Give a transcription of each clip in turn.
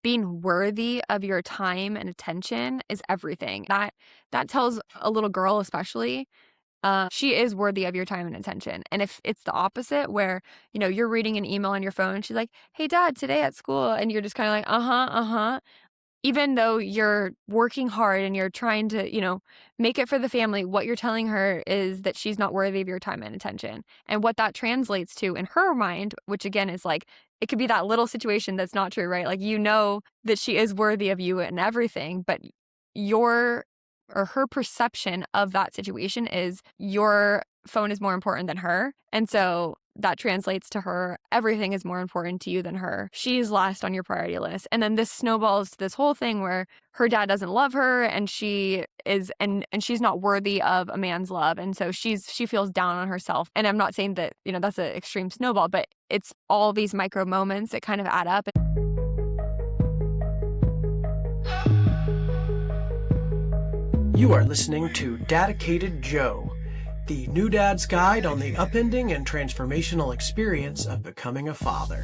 being worthy of your time and attention is everything. That tells a little girl especially, she is worthy of your time and attention. And if it's the opposite where, you're reading an email on your phone, she's like, "Hey dad, today at school," and you're just kind of like, "Uh-huh, uh-huh." Even though you're working hard and you're trying to, make it for the family, what you're telling her is that she's not worthy of your time and attention. And what that translates to in her mind, which again is like, it could be that little situation that's not true, right? Like, that she is worthy of you and everything, but your or her perception of that situation is your phone is more important than her. And so that translates to her, everything is more important to you than her. She's last on your priority list. And then this snowballs to this whole thing where her dad doesn't love her and she is and she's not worthy of a man's love. And so she feels down on herself. And I'm not saying that, that's an extreme snowball, but it's all these micro moments that kind of add up. You are listening to Dedicated Joe, the new dad's guide on the upending and transformational experience of becoming a father.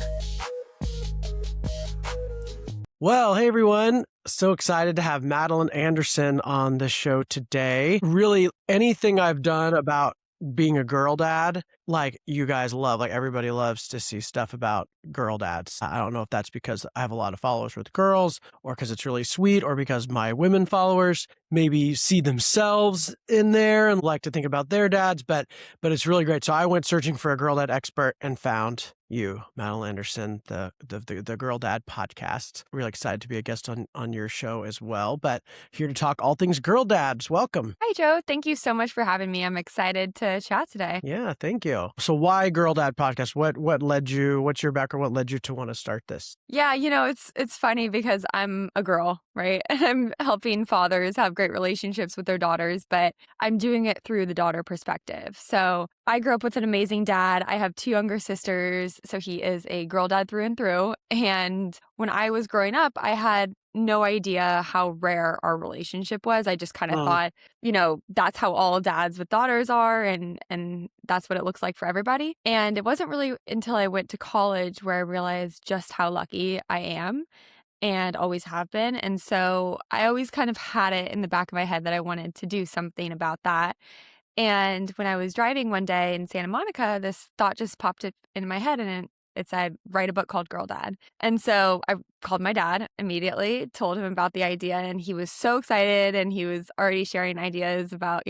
Well, hey everyone. So excited to have Madeline Anderson on the show today. Really, anything I've done about being a girl dad, like you guys love, like everybody loves to see stuff about girl dads. I don't know if that's because I have a lot of followers with girls or because it's really sweet or because my women followers maybe see themselves in there and like to think about their dads, but it's really great. So I went searching for a girl dad expert and found you, Madeline Anderson, the Girl Dad podcast. Really excited to be a guest on your show as well, but here to talk all things girl dads. Welcome. Hi, Joe. Thank you so much for having me. I'm excited to chat today. Yeah, thank you. So why Girl Dad podcast? What led you, what's your background? What led you to want to start this? Yeah, it's funny because I'm a girl, right? And I'm helping fathers have great relationships with their daughters, but I'm doing it through the daughter perspective. So I grew up with an amazing dad. I have 2 younger sisters, so he is a girl dad through and through. And when I was growing up, I had no idea how rare our relationship was. I just kind of thought, that's how all dads with daughters are and that's what it looks like for everybody. And it wasn't really until I went to college where I realized just how lucky I am and always have been. And so I always kind of had it in the back of my head that I wanted to do something about that. And when I was driving one day in Santa Monica, this thought just popped up in my head and it said, write a book called Girl Dad. And so I called my dad immediately, told him about the idea, and he was so excited and he was already sharing ideas about,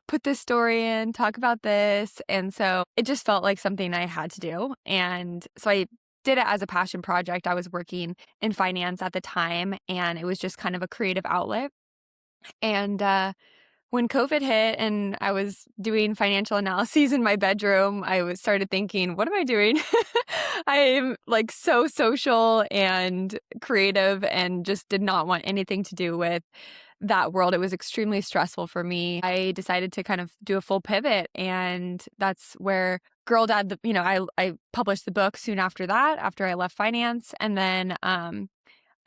put this story in, talk about this. And so it just felt like something I had to do. And so I did it as a passion project. I was working in finance at the time, and it was just kind of a creative outlet. And when COVID hit and I was doing financial analyses in my bedroom, I started thinking, what am I doing? I'm like so social and creative and just did not want anything to do with that world. It was extremely stressful for me. I decided to kind of do a full pivot, and that's where Girl Dad, I published the book soon after that, after I left finance. And then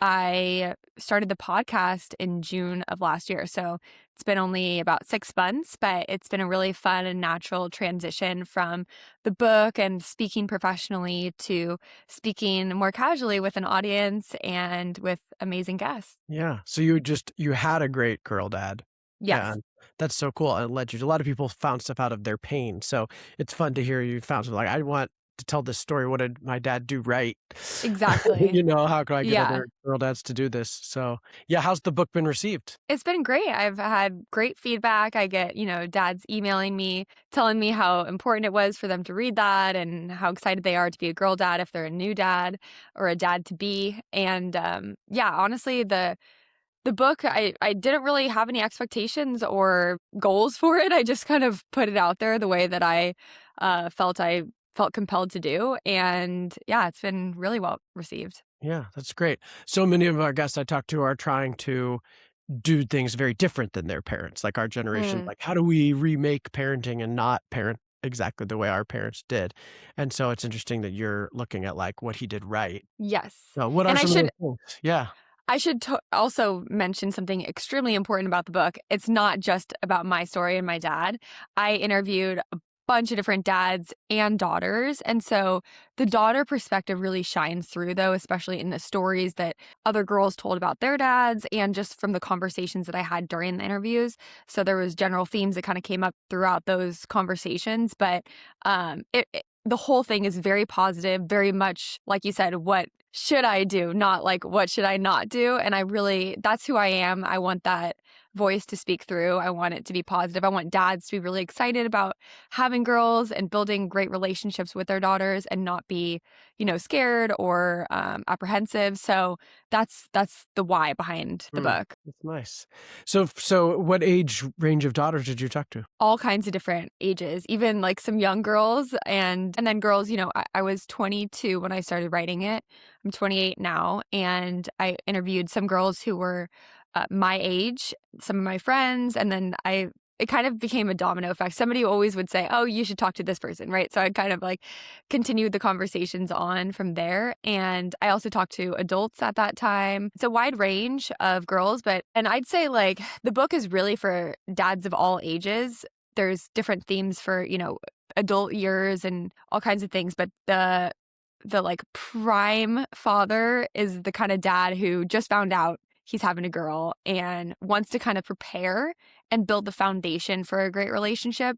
I started the podcast in June of last year. So it's been only about 6 months, but it's been a really fun and natural transition from the book and speaking professionally to speaking more casually with an audience and with amazing guests. Yeah. So you had a great girl dad. Yes. And that's so cool. It led you to, a lot of people found stuff out of their pain. So it's fun to hear you found something like, I want to tell this story. What did my dad do right? Exactly. How can I get Yeah. other girl dads to do this? So yeah, how's the book been received? It's been great. I've had great feedback. I get, dads emailing me, telling me how important it was for them to read that and how excited they are to be a girl dad if they're a new dad or a dad to be. And honestly, the book, I didn't really have any expectations or goals for it. I just kind of put it out there the way that I felt compelled to do. And yeah, it's been really well received. Yeah, that's great. So many of our guests I talk to are trying to do things very different than their parents, like our generation. Like, how do we remake parenting and not parent exactly the way our parents did? And so it's interesting that you're looking at like what he did right. Yes. So what are some of those things? Yeah. I should also mention something extremely important about the book. It's not just about my story and my dad. I interviewed a bunch of different dads and daughters. And so the daughter perspective really shines through, though, especially in the stories that other girls told about their dads and just from the conversations that I had during the interviews. So there was general themes that kind of came up throughout those conversations. But the whole thing is very positive, very much, like you said, what should I do? Not like, what should I not do? And that's who I am. I want that voice to speak through. I want it to be positive. I want dads to be really excited about having girls and building great relationships with their daughters and not be, scared or apprehensive. So that's the why behind the book. That's nice. So what age range of daughters did you talk to? All kinds of different ages, even like some young girls and then girls. I was 22 when I started writing it. I'm 28 now, and I interviewed some girls who were my age, some of my friends, and then it kind of became a domino effect. Somebody always would say, "Oh, you should talk to this person," right? So I kind of like continued the conversations on from there. And I also talked to adults at that time. It's a wide range of girls, and I'd say like the book is really for dads of all ages. There's different themes for, adult years and all kinds of things, but the like prime father is the kind of dad who just found out he's having a girl and wants to kind of prepare and build the foundation for a great relationship.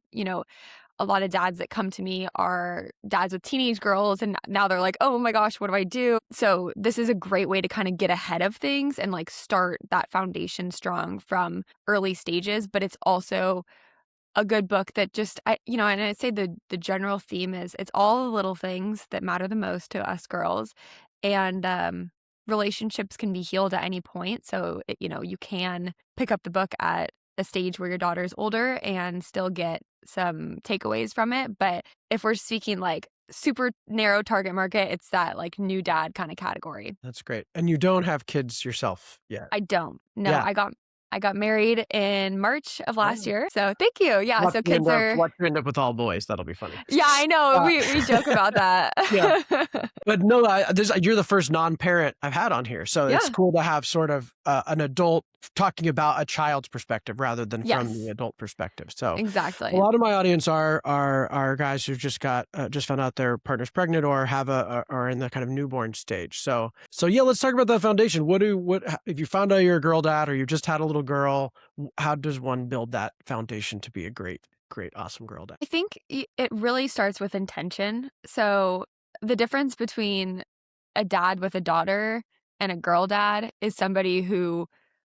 A lot of dads that come to me are dads with teenage girls, and now they're like, oh my gosh, what do I do? So this is a great way to kind of get ahead of things and like start that foundation strong from early stages. But it's also a good book that just, and I'd say the general theme is it's all the little things that matter the most to us girls. And relationships can be healed at any point. So, you can pick up the book at a stage where your daughter's older and still get some takeaways from it. But if we're speaking like super narrow target market, it's that like new dad kind of category. That's great. And you don't have kids yourself yet? I don't. No, Yeah. I got married in March of last year. So thank you. Yeah. So kids are. Watch you end up with all boys. That'll be funny. Yeah, I know. We joke about that. Yeah. But no, you're the first non-parent I've had on here. So it's cool to have sort of an adult talking about a child's perspective rather than from the adult perspective. So exactly. A lot of my audience are guys who just found out their partner's pregnant or are in the kind of newborn stage. So yeah, let's talk about that foundation. What if you found out you're a girl dad or you just had a little girl, how does one build that foundation to be a great, awesome girl dad? I think it really starts with intention. So the difference between a dad with a daughter and a girl dad is somebody who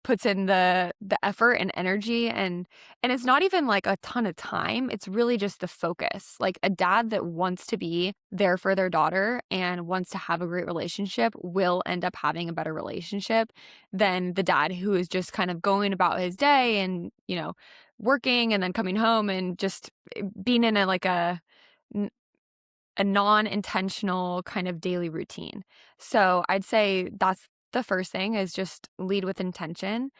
puts in the effort and energy, and it's not even like a ton of time. It's really just the focus. Like a dad that wants to be there for their daughter and wants to have a great relationship will end up having a better relationship than the dad who is just kind of going about his day and, working and then coming home and just being in a non-intentional kind of daily routine. So I'd say that's the first thing, is just lead with intention.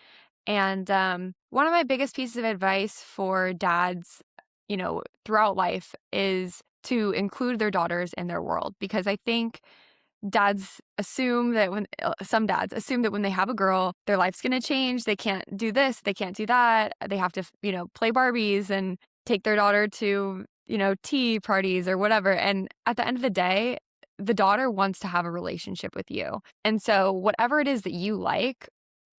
And one of my biggest pieces of advice for dads, throughout life is to include their daughters in their world, because I think dads assume that some dads assume that when they have a girl, their life's going to change. They can't do this. They can't do that. They have to, play Barbies and take their daughter to, tea parties or whatever. And at the end of the day, the daughter wants to have a relationship with you. And so whatever it is that you like,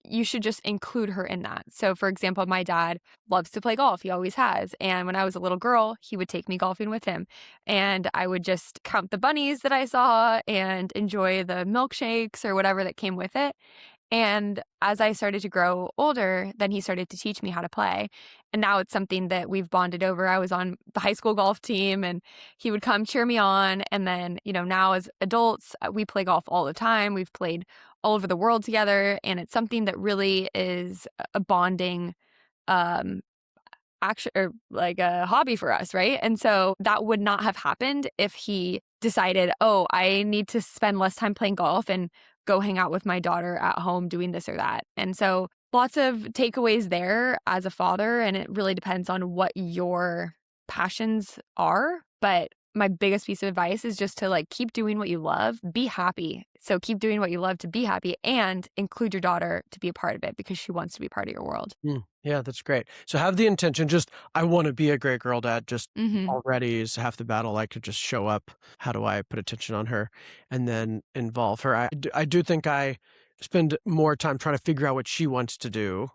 you should just include her in that. So for example, my dad loves to play golf. He always has. And when I was a little girl, he would take me golfing with him. And I would just count the bunnies that I saw and enjoy the milkshakes or whatever that came with it. And as I started to grow older, then he started to teach me how to play. And now it's something that we've bonded over. I was on the high school golf team and he would come cheer me on. And then, now as adults, we play golf all the time. We've played all over the world together. And it's something that really is a bonding action, or like a hobby for us, right? And so that would not have happened if he decided, oh, I need to spend less time playing golf and go hang out with my daughter at home doing this or that. And so lots of takeaways there as a father, and it really depends on what your passions are. But my biggest piece of advice is just to like keep doing what you love, be happy. So keep doing what you love to be happy and include your daughter to be a part of it because she wants to be part of your world. Yeah, that's great. So have the intention, just, I want to be a great girl dad, just Mhm. already is half the battle. I could just show up. How do I put attention on her and then involve her? I do think I spend more time trying to figure out what she wants to do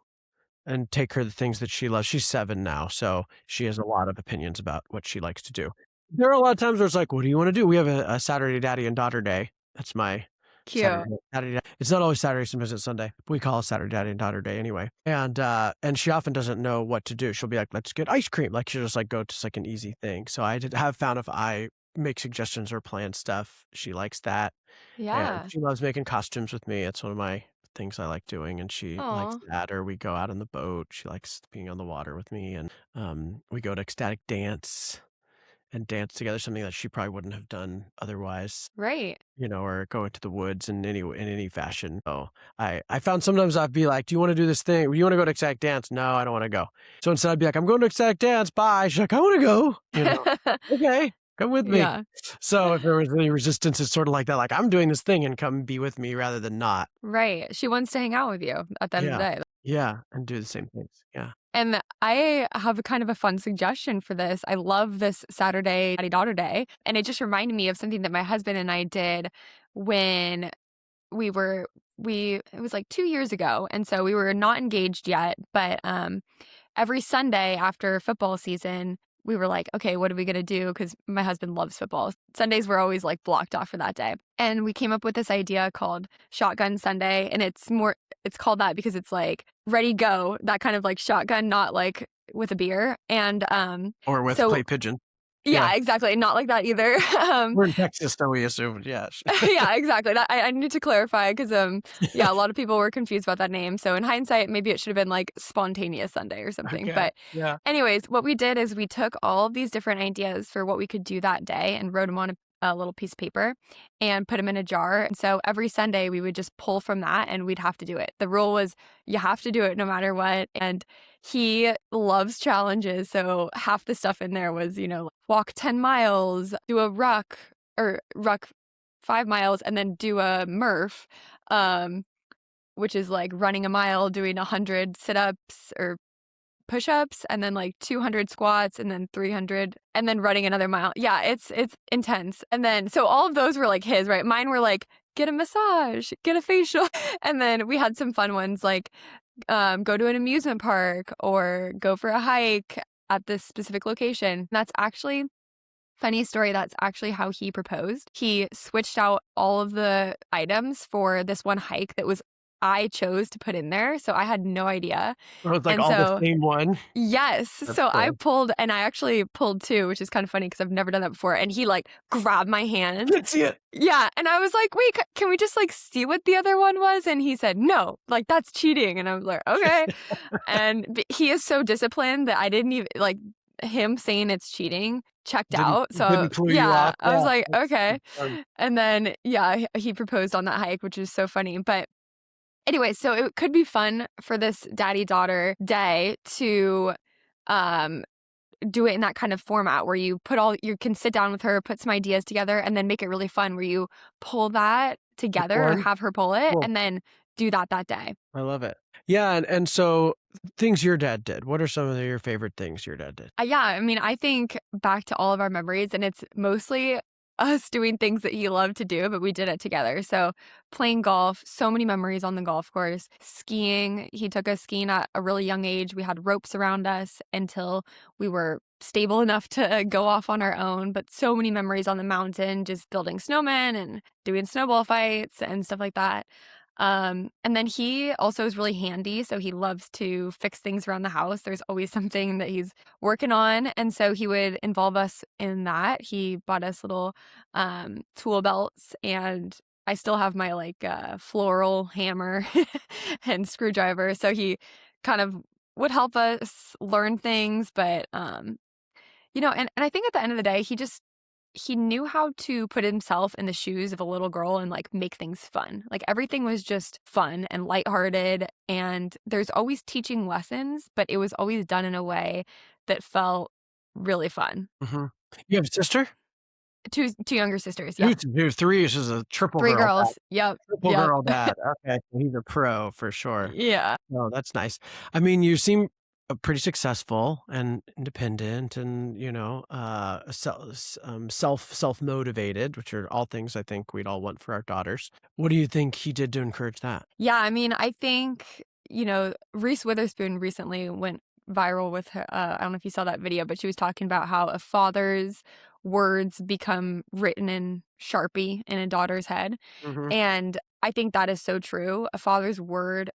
and take her the things that she loves. She's 7 now, so she has a lot of opinions about what she likes to do. There are a lot of times where it's like, "What do you wanna do?" We have a Saturday daddy and daughter day. That's my Cute. Saturday. It's not always Saturday, sometimes it's Sunday. We call it Saturday daddy and daughter day anyway. And she often doesn't know what to do. She'll be like, "Let's get ice cream." Like, she'll just, like, go to, like, an easy thing. So I have found if I make suggestions or plan stuff, she likes that. And Yeah. she loves making costumes with me. It's one of my things I like doing, and she likes Aw. that, or we go out on the boat. She likes being on the water with me, and, we go to ecstatic dance and dance together, something that she probably wouldn't have done otherwise, Right. or go into the woods in any fashion. So I found sometimes I'd be like, "Do you wanna do this thing? Do you wanna go to ecstatic dance?" "No, I don't wanna go." So instead I'd be like, "I'm going to ecstatic dance, bye." She's like, "I wanna go," "Okay, come with me." Yeah. So if there was any resistance, it's sort of like that, like, "I'm doing this thing and come be with me," rather than not. Right. She wants to hang out with you at the end of the Yeah. day. Yeah, and do the same things. Yeah. And I have a kind of a fun suggestion for this. I love this Saturday Daddy Daughter Day, and it just reminded me of something that my husband and I did when we were we it was like 2 years ago, and so we were not engaged yet, but, every Sunday after football season, we were like, "Okay, what are we gonna do?" Because my husband loves football. Sundays were always, like, blocked off for that day, and we came up with this idea called Shotgun Sunday, and it's called that because it's, like, ready, go, that kind of, like, shotgun, not, like, with a beer, and, Or with so clay pigeon. Yeah. yeah, exactly, not like that either, We're in Texas, so we assumed, yeah. yeah, exactly. That I need to clarify because yeah, a lot of people were confused about that name. So in hindsight, maybe it should have been like Spontaneous Sunday or something. Okay. But Yeah. anyways, what we did is we took all of these different ideas for what we could do that day and wrote them on a little piece of paper and put them in a jar. And so every Sunday we would just pull from that and we'd have to do it. The rule was you have to do it no matter what. And he loves challenges. So half the stuff in there was, walk 10 miles, do a ruck 5 miles and then do a Murph, um, which is like running a mile, doing 100 sit-ups or push-ups, and then like 200 squats, and then 300, and then running another mile. Yeah, it's intense. And then so all of those were like his, right? Mine were like, get a massage, get a facial. And then we had some fun ones like go to an amusement park or go for a hike at this specific location. That's actually funny story, that's actually how he proposed. He switched out all of the items for this one hike that was I chose to put in there, so I had no idea. So it's like And all the so same one. yes, That's so I cool. pulled and I actually pulled too, which is kind of funny because 'cause I've never done that before, and he, like, grabbed my hand. Let's see it. Yeah, and I was like, "Wait, can we just, like, see what the other one was?" And he said, "No, like, that's cheating." And I was like, "Okay." And he is so disciplined that I didn't even like, him saying it's cheating checked Didn't out, so didn't clue you yeah, off. I was Yeah, like, "Okay." that's fun. And then, yeah, he proposed on that hike, which is so funny, but anyway, so it could be fun for this daddy-daughter day to, um, do it in that kind of format where you can sit down with her, put some ideas together, and then make it really fun where you pull that That's together or fun. have her pull it Cool. and then do that day. I love it. Yeah, and so things your dad did. What are some of your favorite things your dad did? Yeah, I mean, I think back to all of our memories, and it's mostly us doing things that he loved to do, but we did it together. So playing golf, so many memories on the golf course. Skiing, he took us skiing at a really young age. We had ropes around us until we were stable enough to go off on our own, but so many memories on the mountain, just building snowmen and doing snowball fights and stuff like that. And then he also is really handy, so he loves to fix things around the house. There's always something that he's working on, and so he would involve us in that. He bought us little tool belts, and I still have my like floral hammer and screwdriver. So he kind of would help us learn things, but and I think at the end of the day, he knew how to put himself in the shoes of a little girl and like make things fun. Like everything was just fun and lighthearted. And there's always teaching lessons, but it was always done in a way that felt really fun. Mhm. You have a sister? 2 younger sisters, Two yep. two, 3 is just a 3 girls. Yep, triple yep. girl dad. Okay, so he's a pro for sure. Yeah. No, that's nice. I mean, you seem, pretty successful and independent and, self-motivated, which are all things I think we'd all want for our daughters. What do you think he did to encourage that? Yeah, I mean, I think, Reese Witherspoon recently went viral with her I don't know if you saw that video, but she was talking about how a father's words become written in Sharpie in a daughter's head, Mhm. and I think that is so true. A father's words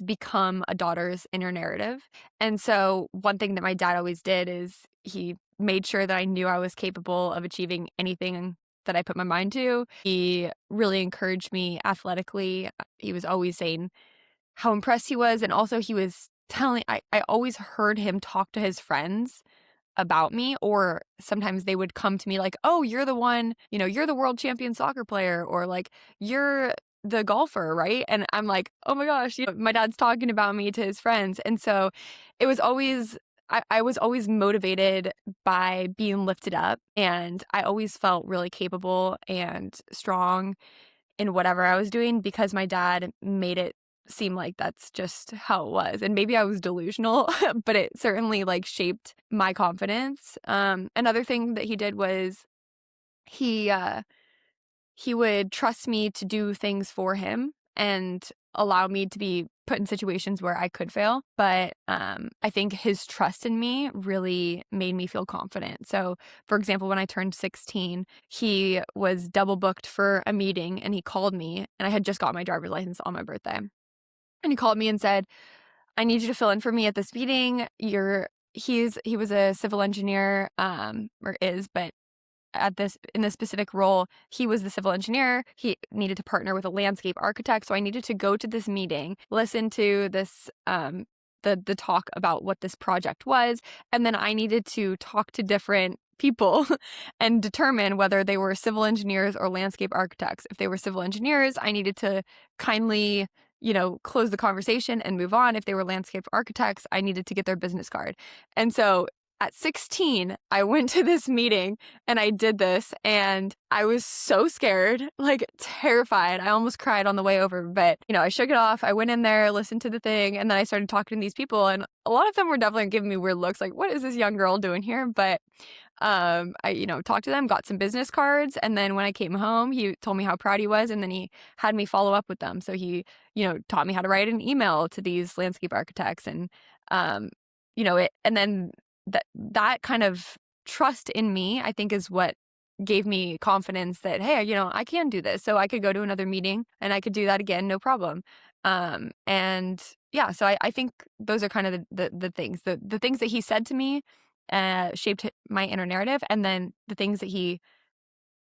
become a daughter's inner narrative. And so one thing that my dad always did is he made sure that I knew I was capable of achieving anything that I put my mind to. He really encouraged me athletically. He was always saying how impressed he was. And also he was telling I always heard him talk to his friends about me, or sometimes they would come to me like, "Oh, you're the one, you're the world champion soccer player," or like, "You're the golfer, right?" And I'm like, "Oh my gosh, my dad's talking about me to his friends." And so it was always I was always motivated by being lifted up, and I always felt really capable and strong in whatever I was doing because my dad made it seem like that's just how it was. And maybe I was delusional, but it certainly like shaped my confidence. Another thing that he did was he uh he would trust me to do things for him and allow me to be put in situations where I could fail. But I think his trust in me really made me feel confident. So, for example, when I turned 16, he was double booked for a meeting and he called me, and I had just got my driver's license on my birthday. And he called me and said, I need you to fill in for me at this meeting. He was a civil engineer, or is, but at this in this specific role, he was the civil engineer. He needed to partner with a landscape architect, so I needed to go to this meeting, listen to this the talk about what this project was, and then I needed to talk to different people and determine whether they were civil engineers or landscape architects. If they were civil engineers, I needed to kindly, close the conversation and move on. If they were landscape architects, I needed to get their business card. And so at 16, I went to this meeting and I did this, and I was so scared, like terrified. I almost cried on the way over, but I shook it off. I went in there, listened to the thing, and then I started talking to these people, and a lot of them were definitely giving me weird looks like, what is this young girl doing here? But I, talked to them, got some business cards, and then when I came home, he told me how proud he was, and then he had me follow up with them. So he, taught me how to write an email to these landscape architects, and and then that kind of trust in me, I think, is what gave me confidence that, hey, I can do this. So I could go to another meeting and I could do that again, no problem. And yeah, so I think those are kind of the things, the things that he said to me shaped my inner narrative. And then the things that he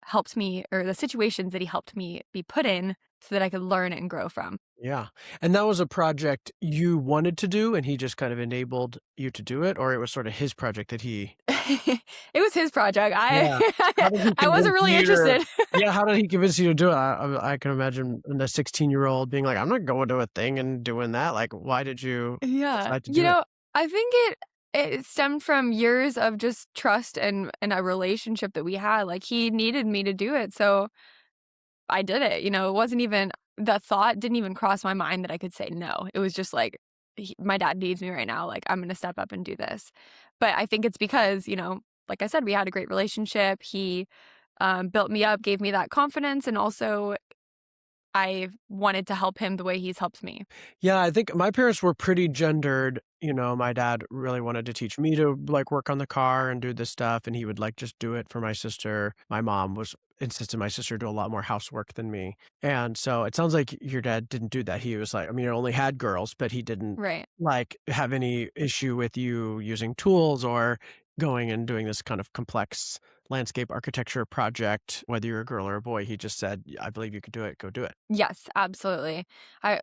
helped me, or the situations that he helped me be put in so that I could learn and grow from. Yeah, and that was a project you wanted to do, and he just kind of enabled you to do it, or it was sort of his project that he It was his project. Yeah. How did he I wasn't convince really you to interested. Yeah, how did he convince you to do it? I can imagine a 16-year-old being like, "I'm not going to a thing and doing that." Like, why did you Yeah. decide to do it? I think it stemmed from years of just trust and a relationship that we had. Like, he needed me to do it, so I did it. It wasn't even the thought didn't even cross my mind that I could say no. It was just like, my dad needs me right now. Like, I'm going to step up and do this. But I think it's because, like I said, we had a great relationship. He built me up, gave me that confidence, and also I wanted to help him the way he's helped me. Yeah, I think my parents were pretty gendered. My dad really wanted to teach me to, like, work on the car and do this stuff, and he would, like, just do it for my sister. My mom was insisted my sister do a lot more housework than me, and so it sounds like your dad didn't do that. He was like, I mean, he only had girls, but he didn't, Right. like, have any issue with you using tools or going and doing this kind of complex landscape architecture project, whether you're a girl or a boy. He just said, "Yeah, I believe you could do it, go do it." Yes, absolutely.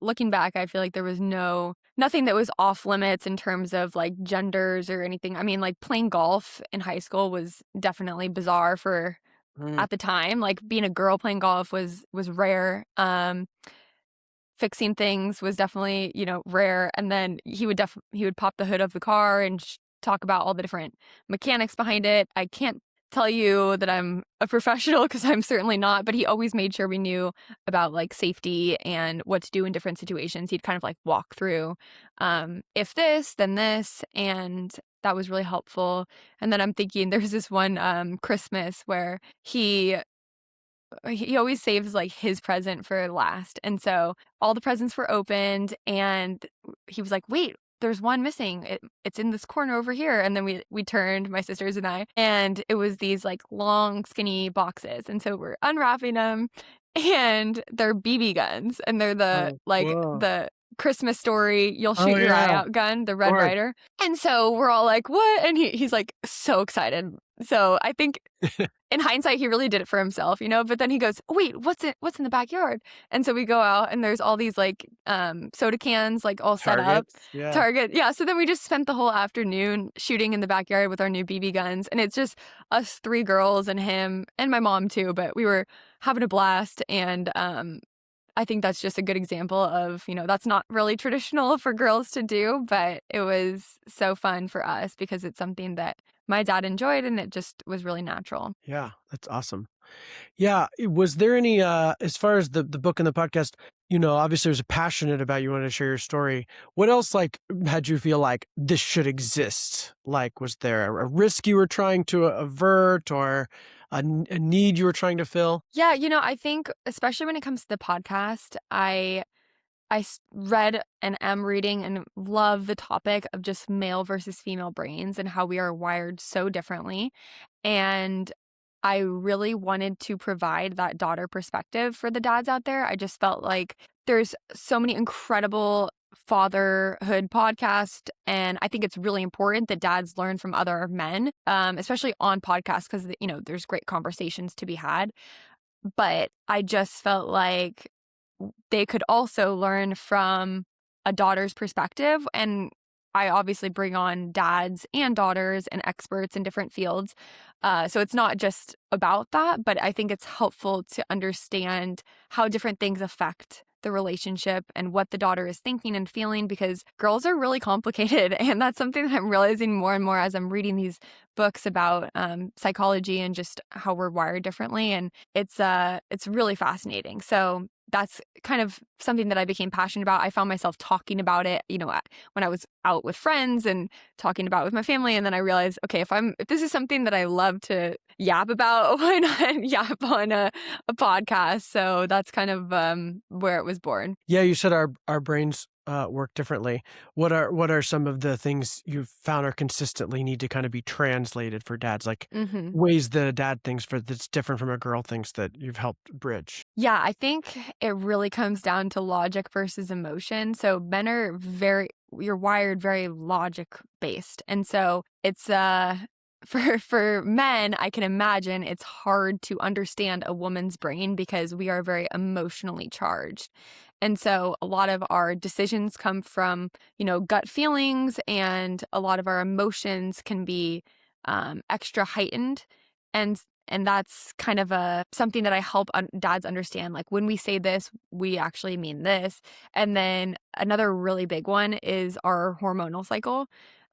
Looking back, I feel like there was nothing that was off limits in terms of like genders or anything. I mean, like playing golf in high school was definitely bizarre for Mm. at the time. Like being a girl playing golf was rare. Fixing things was definitely, rare. And then he would pop the hood of the car and talk about all the different mechanics behind it. I can't tell you that I'm a professional because I'm certainly not, but he always made sure we knew about like safety and what to do in different situations. He'd kind of like walk through, if this, then this, and that was really helpful. And then I'm thinking there's this one Christmas where he always saves like his present for last. And so all the presents were opened and he was like, "Wait, there's one missing. It's in this corner over here." And then we turned, my sisters and I, and it was these like long skinny boxes. And so we're unwrapping them and they're BB guns and they're the Oh, like whoa. the Christmas Story, you'll Oh, shoot your eye yeah. out gun, the Of Red course. Ryder. And so we're all like, "What?" And he's like so excited. So I think in hindsight, he really did it for himself, but then he goes, "Wait, what's in the backyard?" And so we go out and there's all these like soda cans like all set up. Targets. Yeah. Target. Yeah. So then we just spent the whole afternoon shooting in the backyard with our new BB guns. And it's just us three girls and him and my mom too. But we were having a blast. And I think that's just a good example of, that's not really traditional for girls to do, but it was so fun for us because it's something that my dad enjoyed and it just was really natural. Yeah. That's awesome. Yeah. Was there any, as far as the book and the podcast, obviously it was passionate about you wanted to share your story. What else like had you feel like this should exist? Like, was there a risk you were trying to avert or a need you were trying to fill? Yeah, I think especially when it comes to the podcast, I read and am reading and love the topic of just male versus female brains and how we are wired so differently. And I really wanted to provide that daughter perspective for the dads out there. I just felt like there's so many incredible fatherhood podcasts, and I think it's really important that dads learn from other men, especially on podcasts, because there's great conversations to be had. But I just felt like they could also learn from a daughter's perspective. And I obviously bring on dads and daughters and experts in different fields. So it's not just about that, but I think it's helpful to understand how different things affect the relationship and what the daughter is thinking and feeling, because girls are really complicated. And that's something that I'm realizing more and more as I'm reading these books about psychology and just how we're wired differently. And it's really fascinating. So that's kind of something that I became passionate about. I found myself talking about it, when I was out with friends and talking about it with my family. And then I realized, okay, if this is something that I love to yap about, why not yap on a podcast? So that's kind of where it was born. Yeah, you said our brains work differently. What are some of the things you've found are consistently need to kind of be translated for dads, like Hmm. ways that a dad thinks that's different from a girl thinks that you've helped bridge? Yeah, I think it really comes down to logic versus emotion. So men are you're wired very logic based. And so it's for men, I can imagine it's hard to understand a woman's brain because we are very emotionally charged. And so a lot of our decisions come from, gut feelings, and a lot of our emotions can be extra heightened. And and that's kind of something that I help dads understand. Like when we say this, we actually mean this. And then another really big one is our hormonal cycle.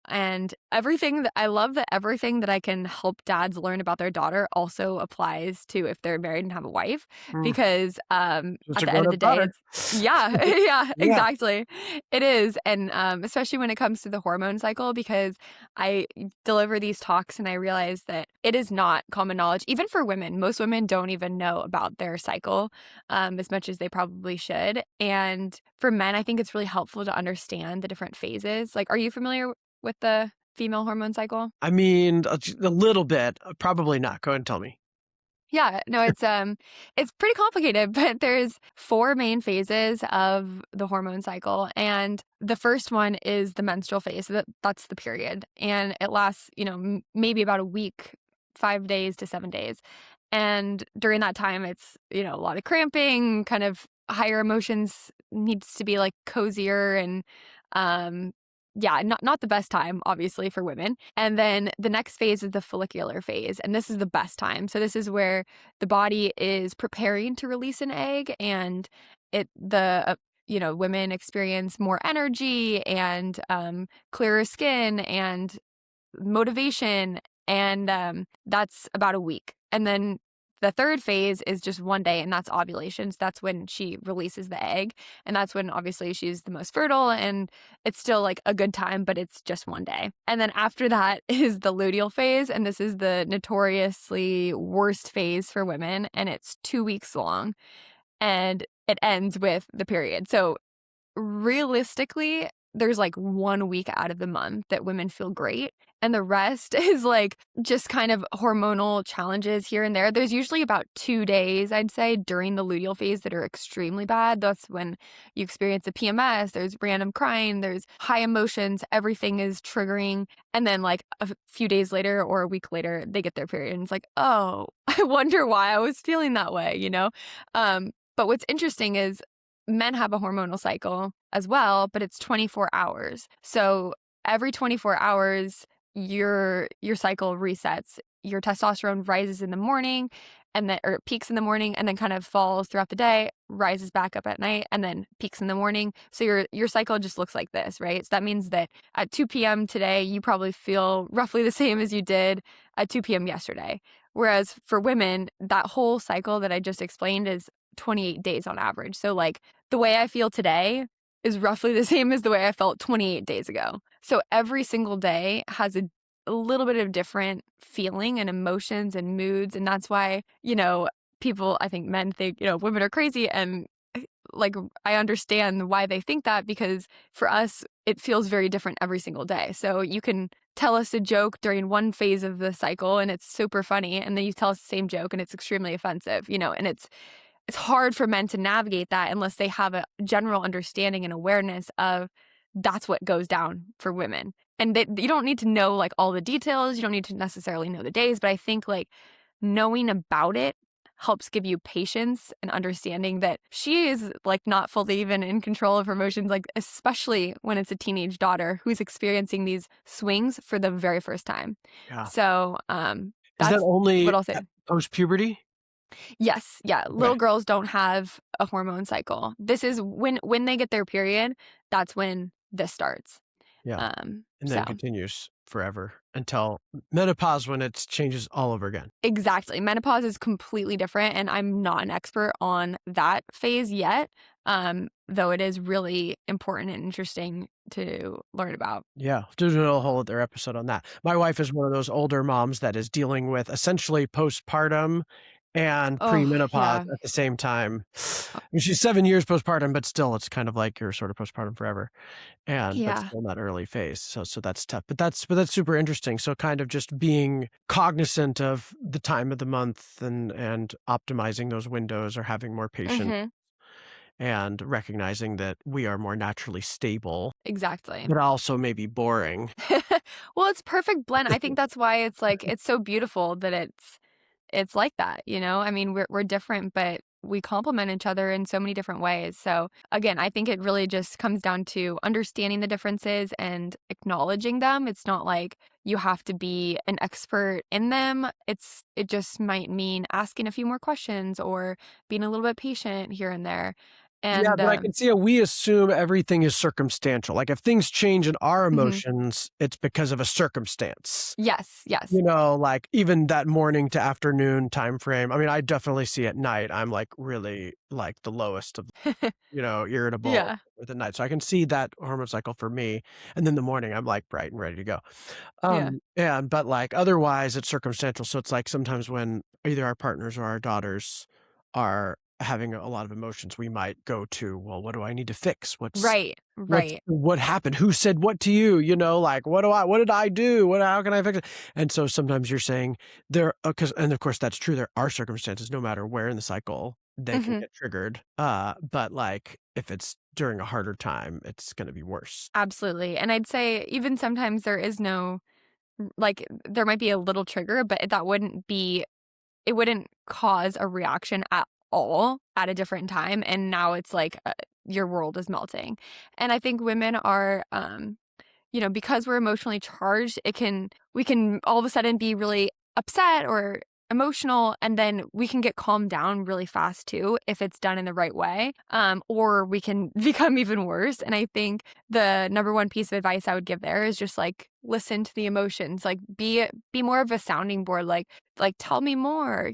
And I love that everything that I can help dads learn about their daughter also applies to if they're married and have a wife, Mm. because It's at a the end of grown-up the day, daughter. it's yeah, yeah, Yeah. exactly. It is. And especially when it comes to the hormone cycle, because I deliver these talks and I realize that it is not common knowledge, even for women. Most women don't even know about their cycle as much as they probably should. And for men, I think it's really helpful to understand the different phases. Like, are you familiar with the female hormone cycle? I mean, a little bit, probably not. Go ahead and tell me. Yeah, no, it's pretty complicated, but there's four main phases of the hormone cycle, and the first one is the menstrual phase. So that's the period, and it lasts, maybe about a week, 5 days to 7 days. And during that time, it's, a lot of cramping, kind of higher emotions, needs to be like cozier and yeah, not the best time, obviously, for women. And then the next phase is the follicular phase, and this is the best time. So this is where the body is preparing to release an egg, and women experience more energy and clearer skin and motivation. And that's about a week. And then the third phase is just one day, and that's ovulations. That's when she releases the egg. And that's when obviously she's the most fertile, and it's still like a good time, but it's just one day. And then after that is the luteal phase. And this is the notoriously worst phase for women. And it's 2 weeks long, and it ends with the period. So realistically, there's like 1 week out of the month that women feel great, and the rest is like just kind of hormonal challenges here and there. There's usually about 2 days, I'd say, during the luteal phase that are extremely bad. That's when you experience a PMS, there's random crying, there's high emotions, everything is triggering. And then like a few days later or a week later, they get their period, and it's like, oh, I wonder why I was feeling that way, you know? But what's interesting is men have a hormonal cycle as well, but it's 24 hours. So every 24 hours, your cycle resets. Your testosterone rises in the morning, and then or peaks in the morning, and then kind of falls throughout the day, rises back up at night, and then peaks in the morning. So your cycle just looks like this, right? So that means that at 2 p.m. today, you probably feel roughly the same as you did at 2 p.m. yesterday. Whereas for women, that whole cycle that I just explained is 28 days on average. So like the way I feel today is roughly the same as the way I felt 28 days ago. So every single day has a little bit of different feeling and emotions and moods. And that's why, people, I think men think, women are crazy. And like, I understand why they think that, because for us, it feels very different every single day. So you can tell us a joke during one phase of the cycle and it's super funny. And then you tell us the same joke and it's extremely offensive, and it's hard for men to navigate that unless they have a general understanding and awareness of that's what goes down for women. And you don't need to know like all the details. You don't need to necessarily know the days, but I think like knowing about it helps give you patience and understanding that she is like not fully even in control of her emotions, like especially when it's a teenage daughter who's experiencing these swings for the very first time. Yeah. So Is that that's only what I'll say. post-puberty? Yes, yeah, Okay. little girls don't have a hormone cycle. This is when they get their period, that's when this starts. Yeah. And So then continues forever until menopause, when it changes all over again. exactly. Menopause is completely different, and I'm not an expert on that phase yet, though it is really important and interesting to learn about. Yeah, do a whole other episode on that. My wife is one of those older moms that is dealing with essentially postpartum and Oh, premenopause yeah. at the same time. I mean, she's 7 years postpartum, but still, it's kind of like you're sort of postpartum forever, but Yeah. still in that early phase. So that's tough. But that's super interesting. So kind of just being cognizant of the time of the month and optimizing those windows, or having more patience, Mhm. and recognizing that we are more naturally stable, Exactly. but also maybe boring. Well, it's perfect blend. I think that's why it's like it's so beautiful that it's like that, you know? I mean, we're different, but we complement each other in so many different ways. So, again, I think it really just comes down to understanding the differences and acknowledging them. It's not like you have to be an expert in them. It just might mean asking a few more questions or being a little bit patient here and there. Yeah, And but I can see how we assume everything is circumstantial. Like, if things change in our mhm. emotions, it's because of a circumstance. Yes, yes. Like, even that morning to afternoon time frame. I mean, I definitely see at night, I'm, like, really, like, the lowest of, irritable Yeah. with the night. So I can see that hormone cycle for me, and then the morning, I'm, like, bright and ready to go. Yeah. But, like, otherwise, it's circumstantial. So it's like sometimes when either our partners or our daughters are having a lot of emotions, we might go to, well, what do I need to fix? Right. Right. What happened? Who said what to you? Like, what did I do? How can I fix it? And so sometimes you're saying there, and of course that's true. There are circumstances, no matter where in the cycle, they can Mhm. get triggered. But like if it's during a harder time, it's going to be worse. Absolutely. And I'd say even sometimes there is no like, there might be a little trigger, but that wouldn't be it wouldn't cause a reaction at all at a different time, and now it's like, your world is melting. And I think women are, because we're emotionally charged, we can all of a sudden be really upset or emotional, and then we can get calmed down really fast too if it's done in the right way, or we can become even worse. And I think the number one piece of advice I would give there is just like listen to the emotions, like be more of a sounding board, like tell me more,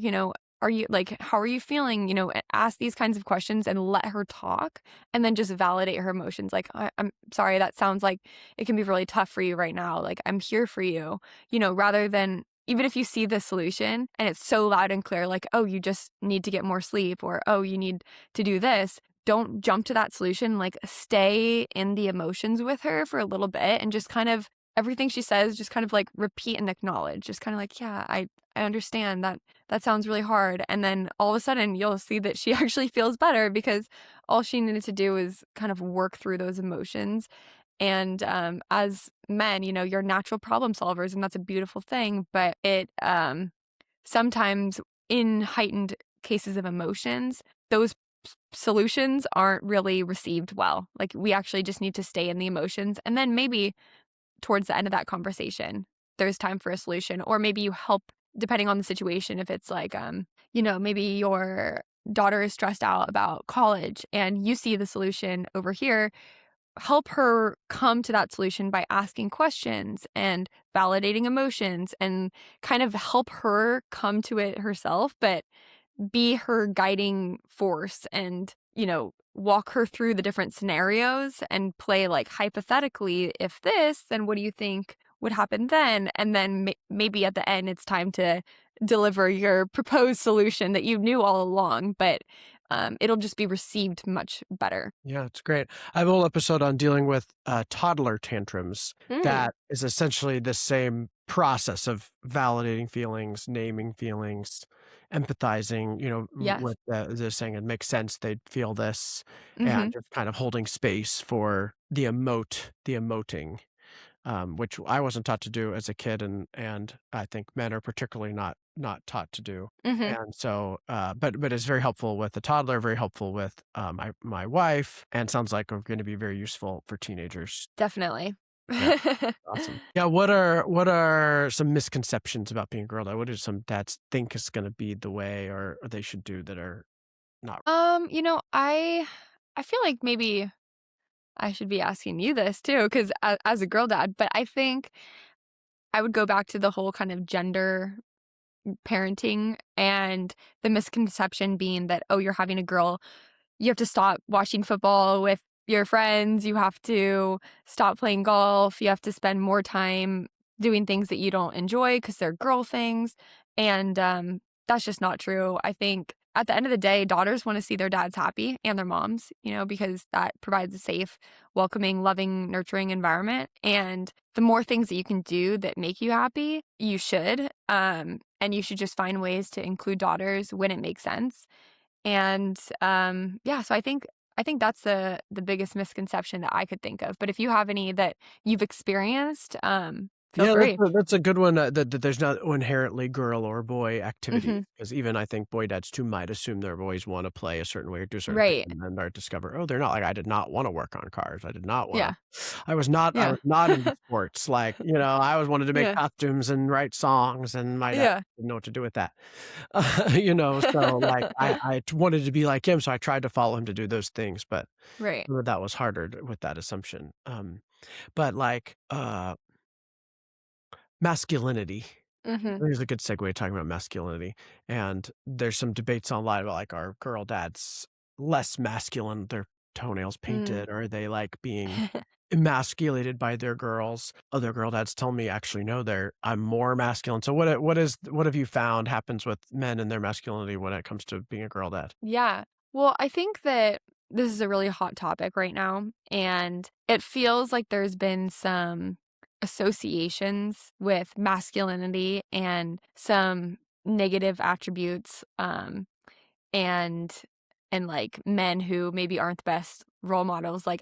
are you like how are you feeling, ask these kinds of questions and let her talk, and then just validate her emotions, like I'm sorry, that sounds like it can be really tough for you right now, like I'm here for you, rather than, even if you see the solution and it's so loud and clear, like, oh, you just need to get more sleep, or, oh, you need to do this, don't jump to that solution. Like, stay in the emotions with her for a little bit and just kind of everything she says, just kind of like repeat and acknowledge. Just kind of like, yeah, I understand that that sounds really hard. And then all of a sudden you'll see that she actually feels better because all she needed to do is kind of work through those emotions. And as men, you're natural problem solvers, and that's a beautiful thing. But it sometimes, in heightened cases of emotions, those solutions aren't really received well. Like, we actually just need to stay in the emotions, and then maybe towards the end of that conversation, there's time for a solution, or maybe you help, depending on the situation. If it's like, maybe your daughter is stressed out about college, and you see the solution over here, help her come to that solution by asking questions and validating emotions, and kind of help her come to it herself, but be her guiding force, and, walk her through the different scenarios and play like, hypothetically, if this, then what do you think would happen then? And then maybe at the end, it's time to deliver your proposed solution that you knew all along, but it'll just be received much better. Yeah, it's great. I have a whole episode on dealing with toddler tantrums Mm, that is essentially the same process of validating feelings, naming feelings, empathizing, yes. with the saying it makes sense they'd feel this, Mhm. and just kind of holding space for the emoting, which I wasn't taught to do as a kid, and I think men are particularly not taught to do. Mhm. And so, but it's very helpful with the toddler, very helpful with my wife, and sounds like are going to be very useful for teenagers. Definitely. Yeah, awesome. Yeah, what are some misconceptions about being a girl dad? What do some dads think is going to be the way, or they should do that are not? I feel like maybe I should be asking you this too, because as a girl dad, but I think I would go back to the whole kind of gender parenting, and the misconception being that, oh, you're having a girl, you have to stop watching football with your friends, you have to stop playing golf, you have to spend more time doing things that you don't enjoy because 'cause they're girl things, and, that's just not true. I think at the end of the day, daughters wanna see their dads happy and their moms, because that provides a safe, welcoming, loving, nurturing environment, and the more things that you can do that make you happy, you should, and you should just find ways to include daughters when it makes sense. And, yeah, so I think that's the biggest misconception that I could think of, but if you have any that you've experienced, feel Yeah, free. that's a good one, that there's not inherently girl or boy activities, Mhm. because even I think boy dads too might assume their boys wanna play a certain way or do certain things, Right. and then they discover, "Oh, they're not, like, I did not wanna work on cars, I did not wanna Yeah. I Yeah. was not into sports, like, I always wanted to make Yeah. costumes and write songs, and my dad Yeah. didn't know what to do with that." So, like, I wanted to be like him, so I tried to follow him to do those things, but Right. that was harder with that assumption, but, like, masculinity. Mhm. There's a good segue talking about masculinity, and there's some debates online about, like, are girl dads less masculine, their toenails Mm. painted, or are they, like, being emasculated by their girls? Other girl dads tell me, actually, no, I'm more masculine. So what have you found happens with men and their masculinity when it comes to being a girl dad? Yeah. Well, I think that this is a really hot topic right now, and it feels like there's been some associations with masculinity and some negative attributes, and like men who maybe aren't the best role models. Like,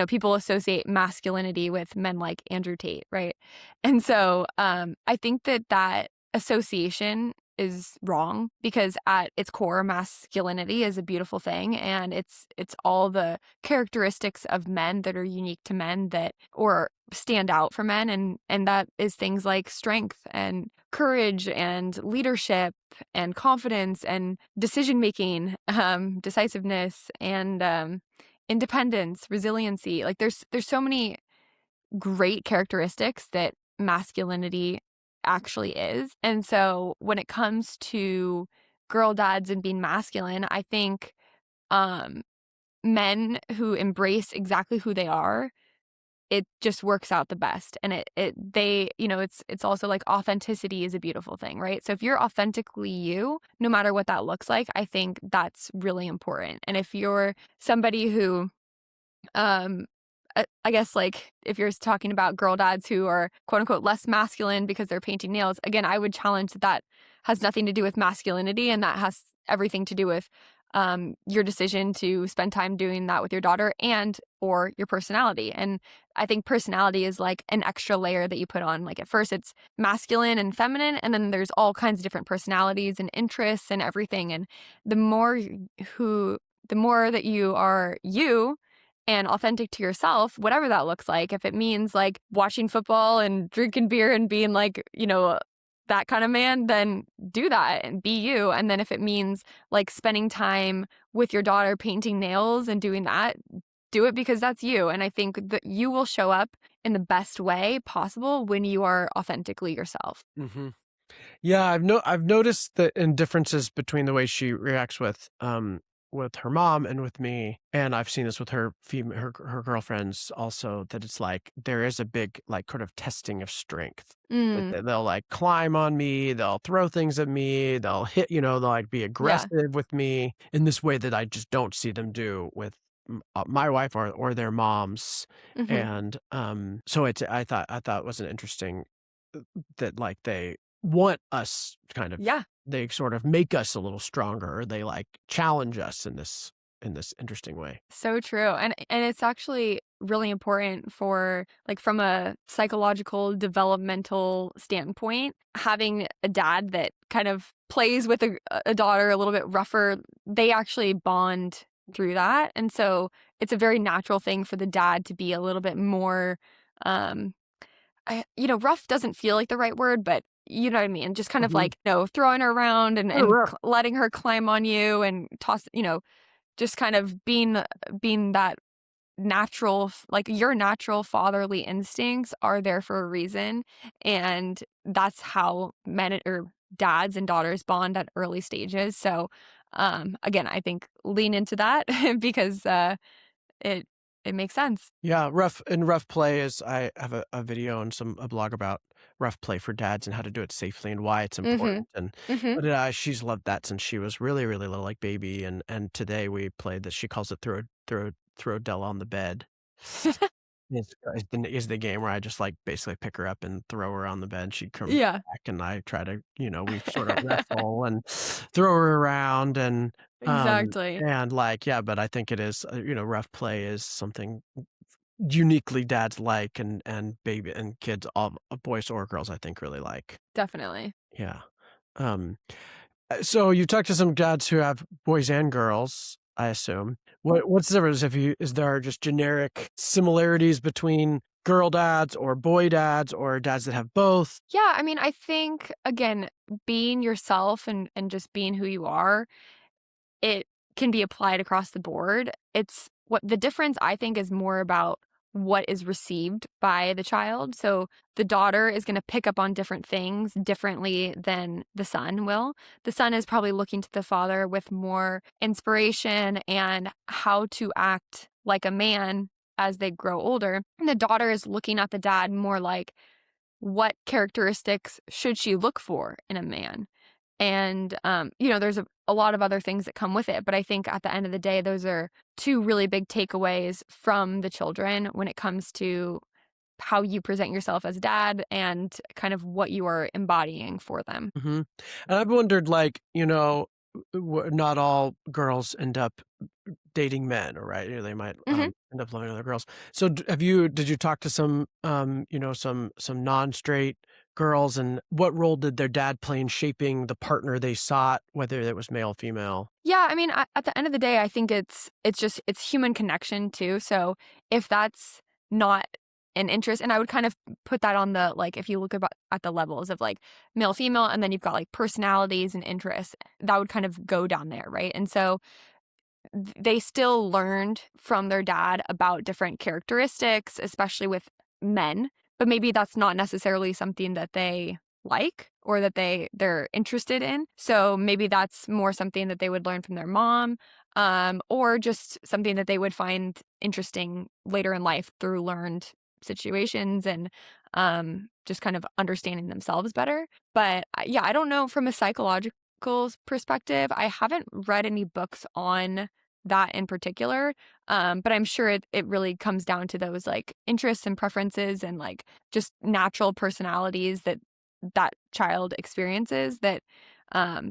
people associate masculinity with men like Andrew Tate, right? And so I think that association is wrong because at its core masculinity is a beautiful thing, and it's all the characteristics of men that are unique to men that or stand out for men, and that is things like strength and courage and leadership and confidence and decision making, decisiveness and independence, resiliency. Like there's so many great characteristics that masculinity actually is. And so when it comes to girl dads and being masculine, I think um men who embrace exactly who they are, it just works out the best. And it's also like authenticity is a beautiful thing, right? So if you're authentically you, no matter what that looks like, I think that's really important. And if you're somebody who um, I guess, like, if you're talking about girl dads who are, quote, unquote, "less masculine" because they're painting nails, again, I would challenge that that has nothing to do with masculinity, and that has everything to do with, your decision to spend time doing that with your daughter and or your personality, and I think personality is, like, an extra layer that you put on, like, at first it's masculine and feminine, and then there's all kinds of different personalities and interests and everything, and the more who the more that you are you and authentic to yourself, whatever that looks like. If it means like watching football and drinking beer and being like, that kind of man, then do that and be you. And then if it means like spending time with your daughter painting nails and doing that, do it because that's you. And I think that you will show up in the best way possible when you are authentically yourself. Hmm. Yeah, I've noticed the differences between the way she reacts with her mom and with me, and I've seen this with her girlfriends also, that it's like there is a big like kind of testing of strength. Like Mm, they'll like climb on me, they'll throw things at me, they'll hit, they'll like be yeah. aggressive with me in this way that I just don't see them do with my wife or their moms. Hmm. And so I thought it was an interesting that like they want us kind of Yeah. they sort of make us a little stronger, or they like challenge us in this interesting way. So true. And it's actually really important for like from a psychological developmental standpoint, having a dad that kind of plays with a daughter a little bit rougher, they actually bond through that. And so it's a very natural thing for the dad to be a little bit more um rough doesn't feel like the right word, but you know what I mean? Just kind of Mhm. like, throwing her around and Kinda rough. letting her climb on you and toss, just kind of being that like your natural fatherly instincts are there for a reason, and that's how men or dads and daughters bond at early stages. So, again, I think lean into that because it it makes sense. Yeah, rough play is I have a video and a blog about rough play for dads and how to do it safely and why it's Mhm. important, and Mhm. but, she's loved that since she was really, really little, like baby, and today we played this. She calls it throw Della on the bed. Is the game where I just, like, basically pick her up and throw her on the bed. She comes Yeah. back, and I try to we sort of wrestle and throw her around um, Exactly. and, like, yeah, but I think it is, rough play is something uniquely dads like and baby and kids, all boys or girls, I think, really like. Definitely. Yeah. Um, so you talked to some dads who have boys and girls, I assume. What's the difference? Is there just generic similarities between girl dads or boy dads or dads that have both? Yeah, I mean, I think again, being yourself and just being who you are, it can be applied across the board. It's what the difference I think is more about what is received by the child. So the daughter is going to pick up on different things differently than the son will. The son is probably looking to the father with more inspiration and how to act like a man as they grow older. And the daughter is looking at the dad more like what characteristics should she look for in a man? And, there's a lot of other things that come with it. But I think at the end of the day, those are two really big takeaways from the children when it comes to how you present yourself as dad and kind of what you are embodying for them. Mhm. And I've wondered, like, not all girls end up dating men, or right? They might, Hmm. end up loving other girls. So did you talk to some non-straight girls, and what role did their dad play in shaping the partner they sought, whether it was male, female? Yeah, I mean, at the end of the day, I think it's just it's human connection too. So if that's not an interest, and I would kind of put that on the like if you look about at the levels of like male, female, and then you've got like personalities and interests, that would kind of go down there, right? And so they still learned from their dad about different characteristics, especially with men, but maybe that's not necessarily something that they like or that they're interested in. So maybe that's more something that they would learn from their mom, or just something that they would find interesting later in life through learned situations and just kind of understanding themselves better. But yeah, I don't know from a psychological perspective. I haven't read any books on that in particular. But I'm sure it really comes down to those like interests and preferences and like just natural personalities that that child experiences that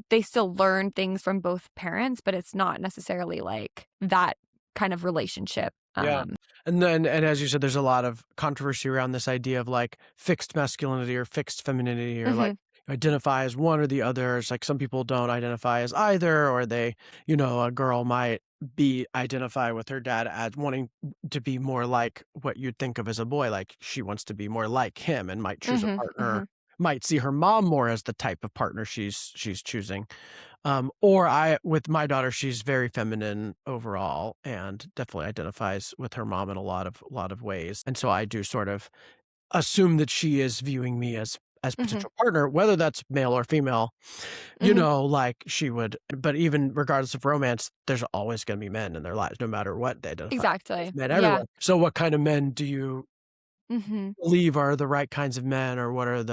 they still learn things from both parents, but it's not necessarily like that kind of relationship. Yeah. And as you said, there's a lot of controversy around this idea of like fixed masculinity or fixed femininity or like Mhm, identify as one or the other. It's like some people don't identify as either, or they, a girl might be identify with her dad as wanting to be more like what you'd think of as a boy. Like she wants to be more like him and might choose a mhm, partner, mhm. might see her mom more as the type of partner she's choosing. Or I with my daughter, she's very feminine overall and definitely identifies with her mom in a lot of ways. And so I do sort of assume that she is viewing me as Mhm, potential partner, whether that's male or female, mhm. like she would. But even regardless of romance, there's always going to be men in their lives, no matter what they identify. There's Exactly. men Yeah. everywhere. So what kind of men do you Mhm, believe are the right kinds of men, or what are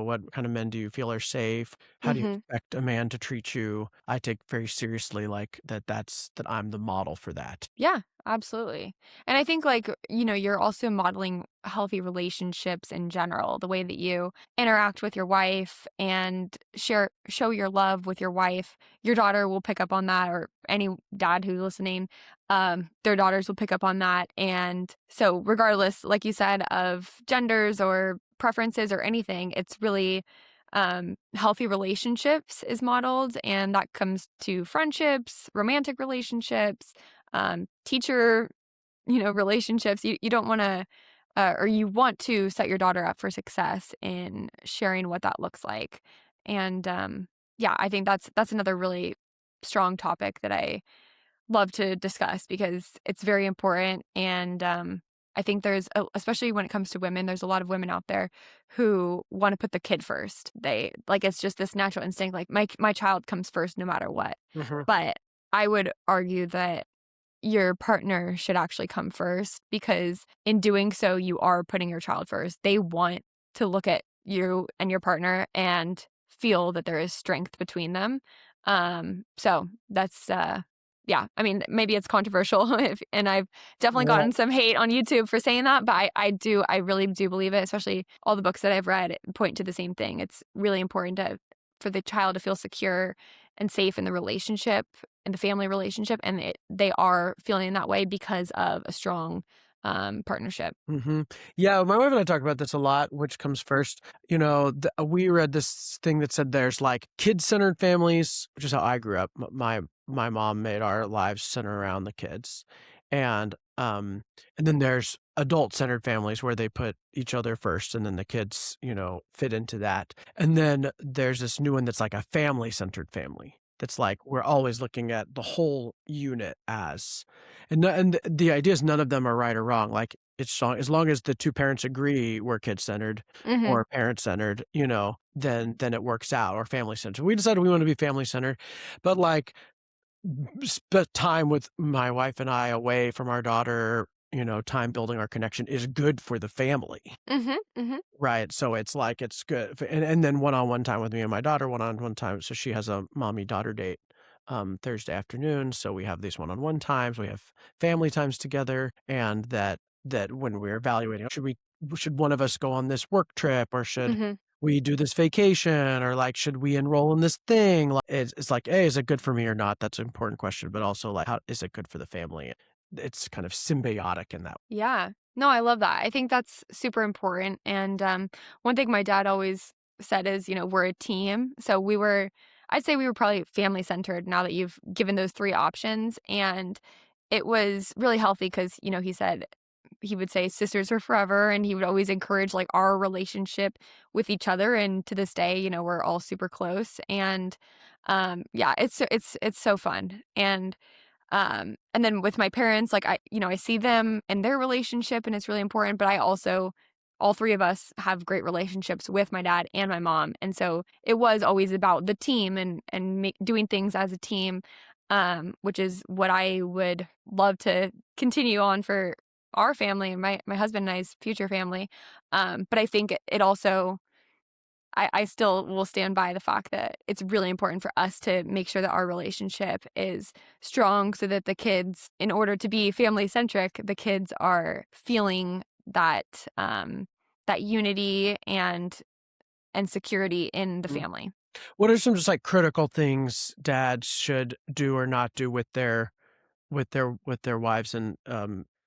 what kind of men do you feel are safe? How do you mhm. expect a man to treat you? I take very seriously like that I'm the model for that. Yeah, absolutely. And I think like, you're also modeling healthy relationships in general, the way that you interact with your wife and show your love with your wife. Your daughter will pick up on that or any dad who's listening, their daughters will pick up on that. And so regardless, like you said, of genders or preferences or anything, it's really healthy relationships is modeled and that comes to friendships, romantic relationships, teacher, relationships. You don't want to, or you want to set your daughter up for success in sharing what that looks like. And yeah, I think that's another really strong topic that I love to discuss because it's very important. And I think especially when it comes to women, there's a lot of women out there who want to put the kid first. They like it's just this natural instinct, like my child comes first no matter what. Mhm. But I would argue that your partner should actually come first because in doing so, you are putting your child first. They want to look at you and your partner and feel that there is strength between them. So that's, yeah, I mean, maybe it's controversial and I've definitely Well gotten some hate on YouTube for saying that, but I really do believe it, especially all the books that I've read point to the same thing. It's really important for the child to feel secure and safe in the relationship in the family relationship, and they are feeling that way because of a strong, partnership. Mhm. Yeah, my wife and I talk about this a lot, which comes first. We read this thing that said there's, like, kid-centered families, which is how I grew up. M my mom made our lives center around the kids, and then there's adult-centered families where they put each other first, and then the kids, fit into that, and then there's this new one that's like a family-centered family. That's like, we're always looking at the whole unit and the idea is none of them are right or wrong, like, as long as the 2 parents agree we're kid-centered Mhm, or parent-centered, then it works out, or family-centered. We decided we wanna be family-centered, but, like, spent time with my wife and I away from our daughter, time building our connection is good for the family. mhm, mhm, Right, so it's like it's good f and then one-on-one time with me and my daughter, one-on-one time so she has a mommy-daughter date, Thursday afternoon, so we have these one-on-one times, we have family times together, and that when we're evaluating, should one of us go on this work trip, or should mhm. we do this vacation, or, like, should we enroll in this thing? Like, it's like, A, is it good for me or not? That's an important question, but also, like, how is it good for the family? It's kind of symbiotic in that. Yeah. No, I love that. I think that's super important. And one thing my dad always said is, we're a team. So I'd say we were probably family centered now that you've given those three options. And it was really healthy because, he said, he would say sisters are forever. And he would always encourage like our relationship with each other. And to this day, we're all super close. And yeah, it's so fun. And then with my parents, like I see them and their relationship and it's really important, but I also all three of us have great relationships with my dad and my mom. And so it was always about the team and doing things as a team, which is what I would love to continue on for our family and my husband and I's future family. But I think it also I still will stand by the fact that it's really important for us to make sure that our relationship is strong so that the kids, in order to be family centric, the kids are feeling that unity and security in the Mm. family. What are some just like critical things dads should do or not do with their wives and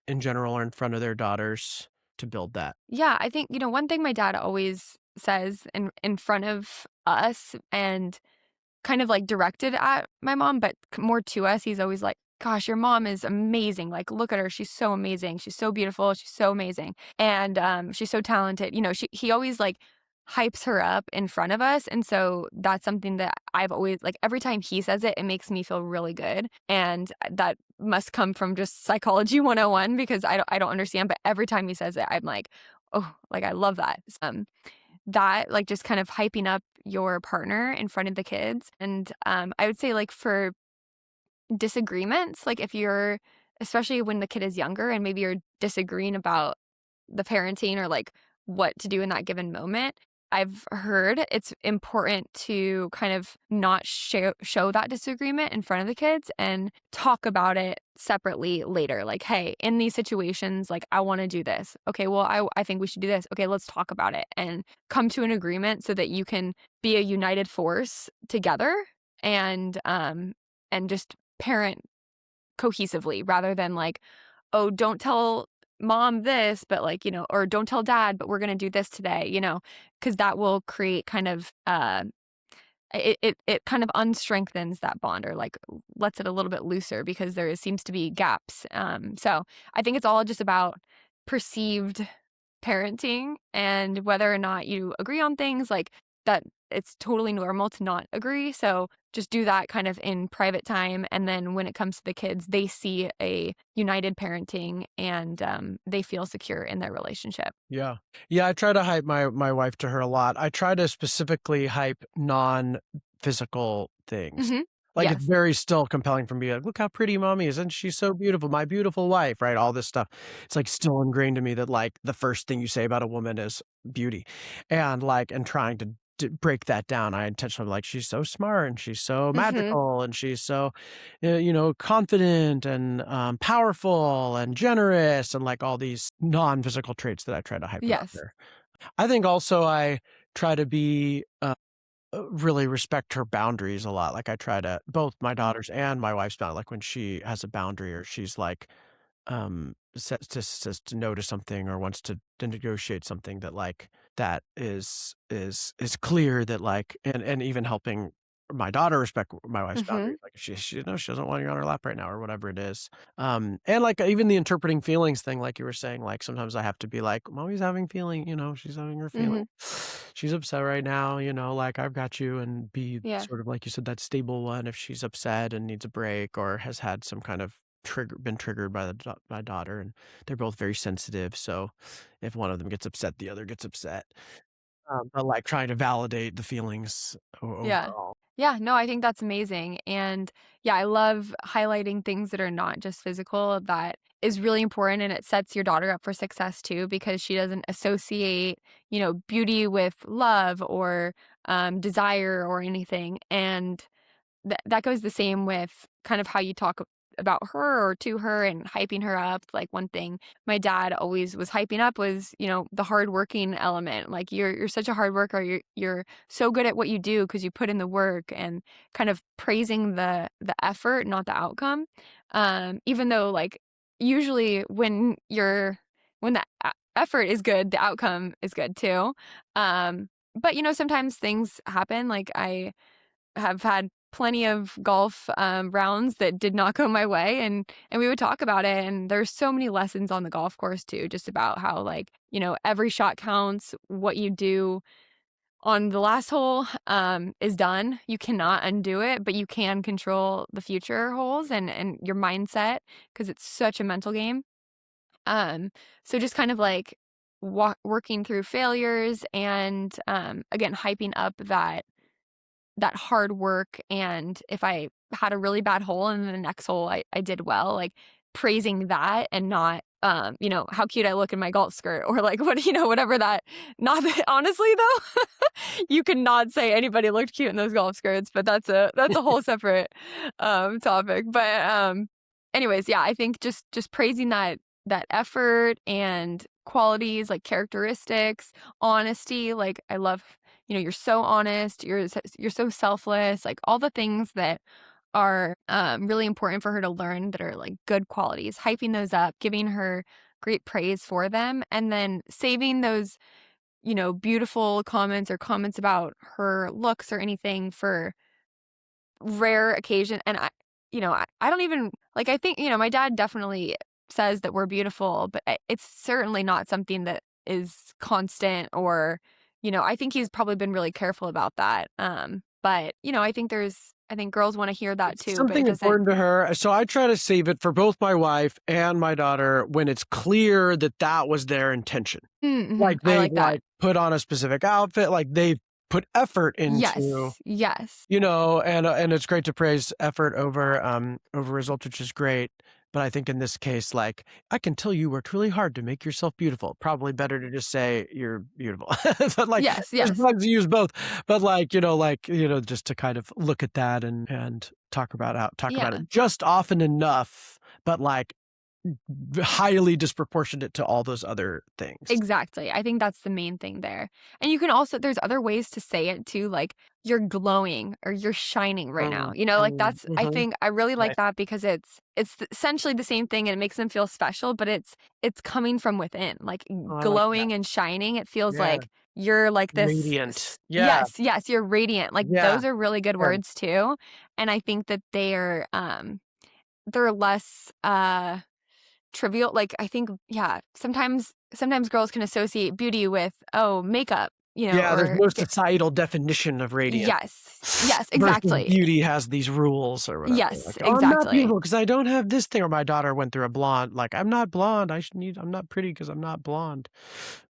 in general or in front of their daughters to build that? Yeah, I think, one thing my dad always says in front of us and kind of, like, directed at my mom, but more to us, he's always like, "Gosh, your mom is amazing, like, look at her, she's so amazing, she's so beautiful, she's so amazing, and, she's so talented," he always, like, hypes her up in front of us, and so that's something that I've always like, every time he says it, it makes me feel really good, and that must come from just psychology 101 because I don't understand, but every time he says it, I'm like, "Oh," like, I love that. That, like, just kind of hyping up your partner in front of the kids, and, I would say, like, for disagreements, like, if you're especially when the kid is younger and maybe you're disagreeing about the parenting or, like, what to do in that given moment, I've heard it's important to kind of not show that disagreement in front of the kids and talk about it separately later. Like, "Hey, in these situations, like, I wanna do this. Okay, well, I think we should do this. Okay, let's talk about it," and come to an agreement so that you can be a united force together and just parent cohesively rather than like, "Oh, don't tell mom this, but like, or don't tell dad, but we're gonna do this today," because that will create kind of it kind of unstrengthens that bond or like lets it a little bit looser because there seems to be gaps. So I think it's all just about perceived parenting and whether or not you agree on things like that. It's totally normal to not agree. So just do that kind of in private time. And then when it comes to the kids, they see a united parenting and they feel secure in their relationship. Yeah. Yeah, I try to hype my wife to her a lot. I try to specifically hype non-physical things. Hmm. Like, it's Yes. very still compelling for me, like, "Look how pretty mommy is, and she's so beautiful, my beautiful wife," right? All this stuff. It's, like, still ingrained to me that, like, the first thing you say about a woman is beauty. And trying to break that down, I intentionally like, "She's so smart, and she's so Hmm. magical, and she's so, confident and, powerful and generous," and, like, all these non-physical traits that I try to hype about Yes. her. I think also I try to be, really respect her boundaries a lot, like, I try to both my daughters and my wife's bound like, when she has a boundary or she's, like, says to no to something or wants to negotiate something that, like, that is clear that, like and even helping my daughter respect my wife's Hmm. boundaries, like, if she doesn't want you on her lap right now or whatever it is. And, like, even the interpreting feelings thing, like you were saying, like, sometimes I have to be like, "Mommy's having feeling," she's having her feeling. Hmm. She's upset right now, like, I've got you, and be Yeah. sort of, like you said, that stable one if she's upset and needs a break or has had some kind of been triggered by my daughter, and they're both very sensitive, so if one of them gets upset, the other gets upset. But, like, trying to validate the feelings Yeah. overall. Yeah, no, I think that's amazing. And yeah, I love highlighting things that are not just physical. That is really important and it sets your daughter up for success too because she doesn't associate, beauty with love or desire or anything. And that goes the same with kind of how you talk about her or to her and hyping her up. Like one thing my dad always was hyping up was, the hardworking element. Like you're such a hard worker. You're so good at what you do because you put in the work and kind of praising the effort, not the outcome. Even though like usually when when the effort is good, the outcome is good too. But sometimes things happen. Like I have had plenty of golf rounds that did not go my way, and we would talk about it. And there's so many lessons on the golf course too, just about how like every shot counts. What you do on the last hole is done. You cannot undo it, but you can control the future holes and your mindset because it's such a mental game. Um, so just kind of like working through failures and again hyping up that hard work. And if I had a really bad hole and then the next hole I did well, like praising that and not, how cute I look in my golf skirt or like whatever that, not that, honestly though, you cannot say anybody looked cute in those golf skirts, but that's a whole separate, topic. But, anyways, yeah, I think just praising that effort and qualities like characteristics, honesty, like I love you're so honest, you're so selfless, like all the things that are really important for her to learn that are like good qualities, hyping those up, giving her great praise for them, and then saving those, beautiful comments or comments about her looks or anything for rare occasion. And I don't even like, I think, my dad definitely says that we're beautiful, but it's certainly not something that is constant or, I think he's probably been really careful about that. But, I think girls want to hear that It's too, but it something doesn't. important to her, so I try to save it for both my wife and my daughter when it's clear that that was their intention. Mm-hmm. Like, I they've, like that. put on a specific outfit, like, they've put effort into, Yes. Yes. and it's great to praise effort over results, which is great. But I think in this case, like, I can tell you worked really hard to make yourself beautiful. Probably better to just say you're beautiful. But like, Yes. there's Yes. bugs to use both. But just to kind of look at that and talk about Yeah. it just often enough, but like highly disproportionate to all those other things. Exactly. I think that's the main thing there. And you can also there's other ways to say it too, like you're glowing or you're shining right now. Mm, Like mm, that's I mhm. think I really like Nice. that because it's essentially the same thing and it makes them feel special, but it's coming from within. Like Oh, I like that. glowing and shining, it feels Yeah. like you're like this Radiant. Yeah. yes, yes, you're radiant. Like Yeah. those are really good Yeah. words too. And I think that they're less trivial. Like I think yeah, sometimes girls can associate beauty with oh, makeup, Yeah, there's or no societal definition of radiance yes. Yes, versus exactly. beauty has these rules or whatever. Yes, Like, "Oh, I'm not exactly. beautiful because I don't have this thing," or my daughter went through a blonde, like, "I'm not blonde, I'm not pretty because 'cause I'm not blonde."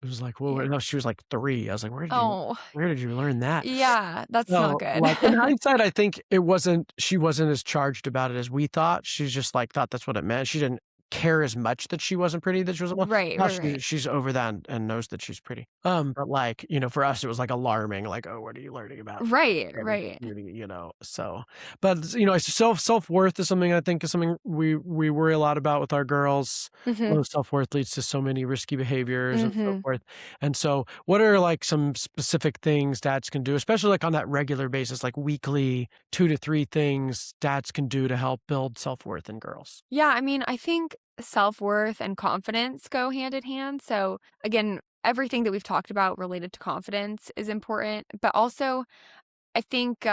It was like, "Whoa," Yeah. no, she was like 3. I was like, Oh, where did you learn that?" yeah, that's not So, good. like, in hindsight, I think she wasn't as charged about it as we thought. She's just, like, thought that's what it meant. She didn't care as much that she wasn't pretty, that she wasn't blonde. Right, Now right, right. she's over that and knows that she's pretty. But, like, for us, it was, like, alarming, like, "Oh, what are you learning about Right, and right. beauty?" So but, self-worth is something I think is something we worry a lot about with our girls. Mhm, Low self-worth leads to so many risky behaviors and so mhm. forth. And so, what are, like, some specific things dads can do, especially, like, on that regular basis, like, weekly, 2 to 3 things dads can do to help build self-worth in girls? Yeah, I mean, I think self-worth and confidence go hand in hand. So, again, everything that we've talked about related to confidence is important, but also I think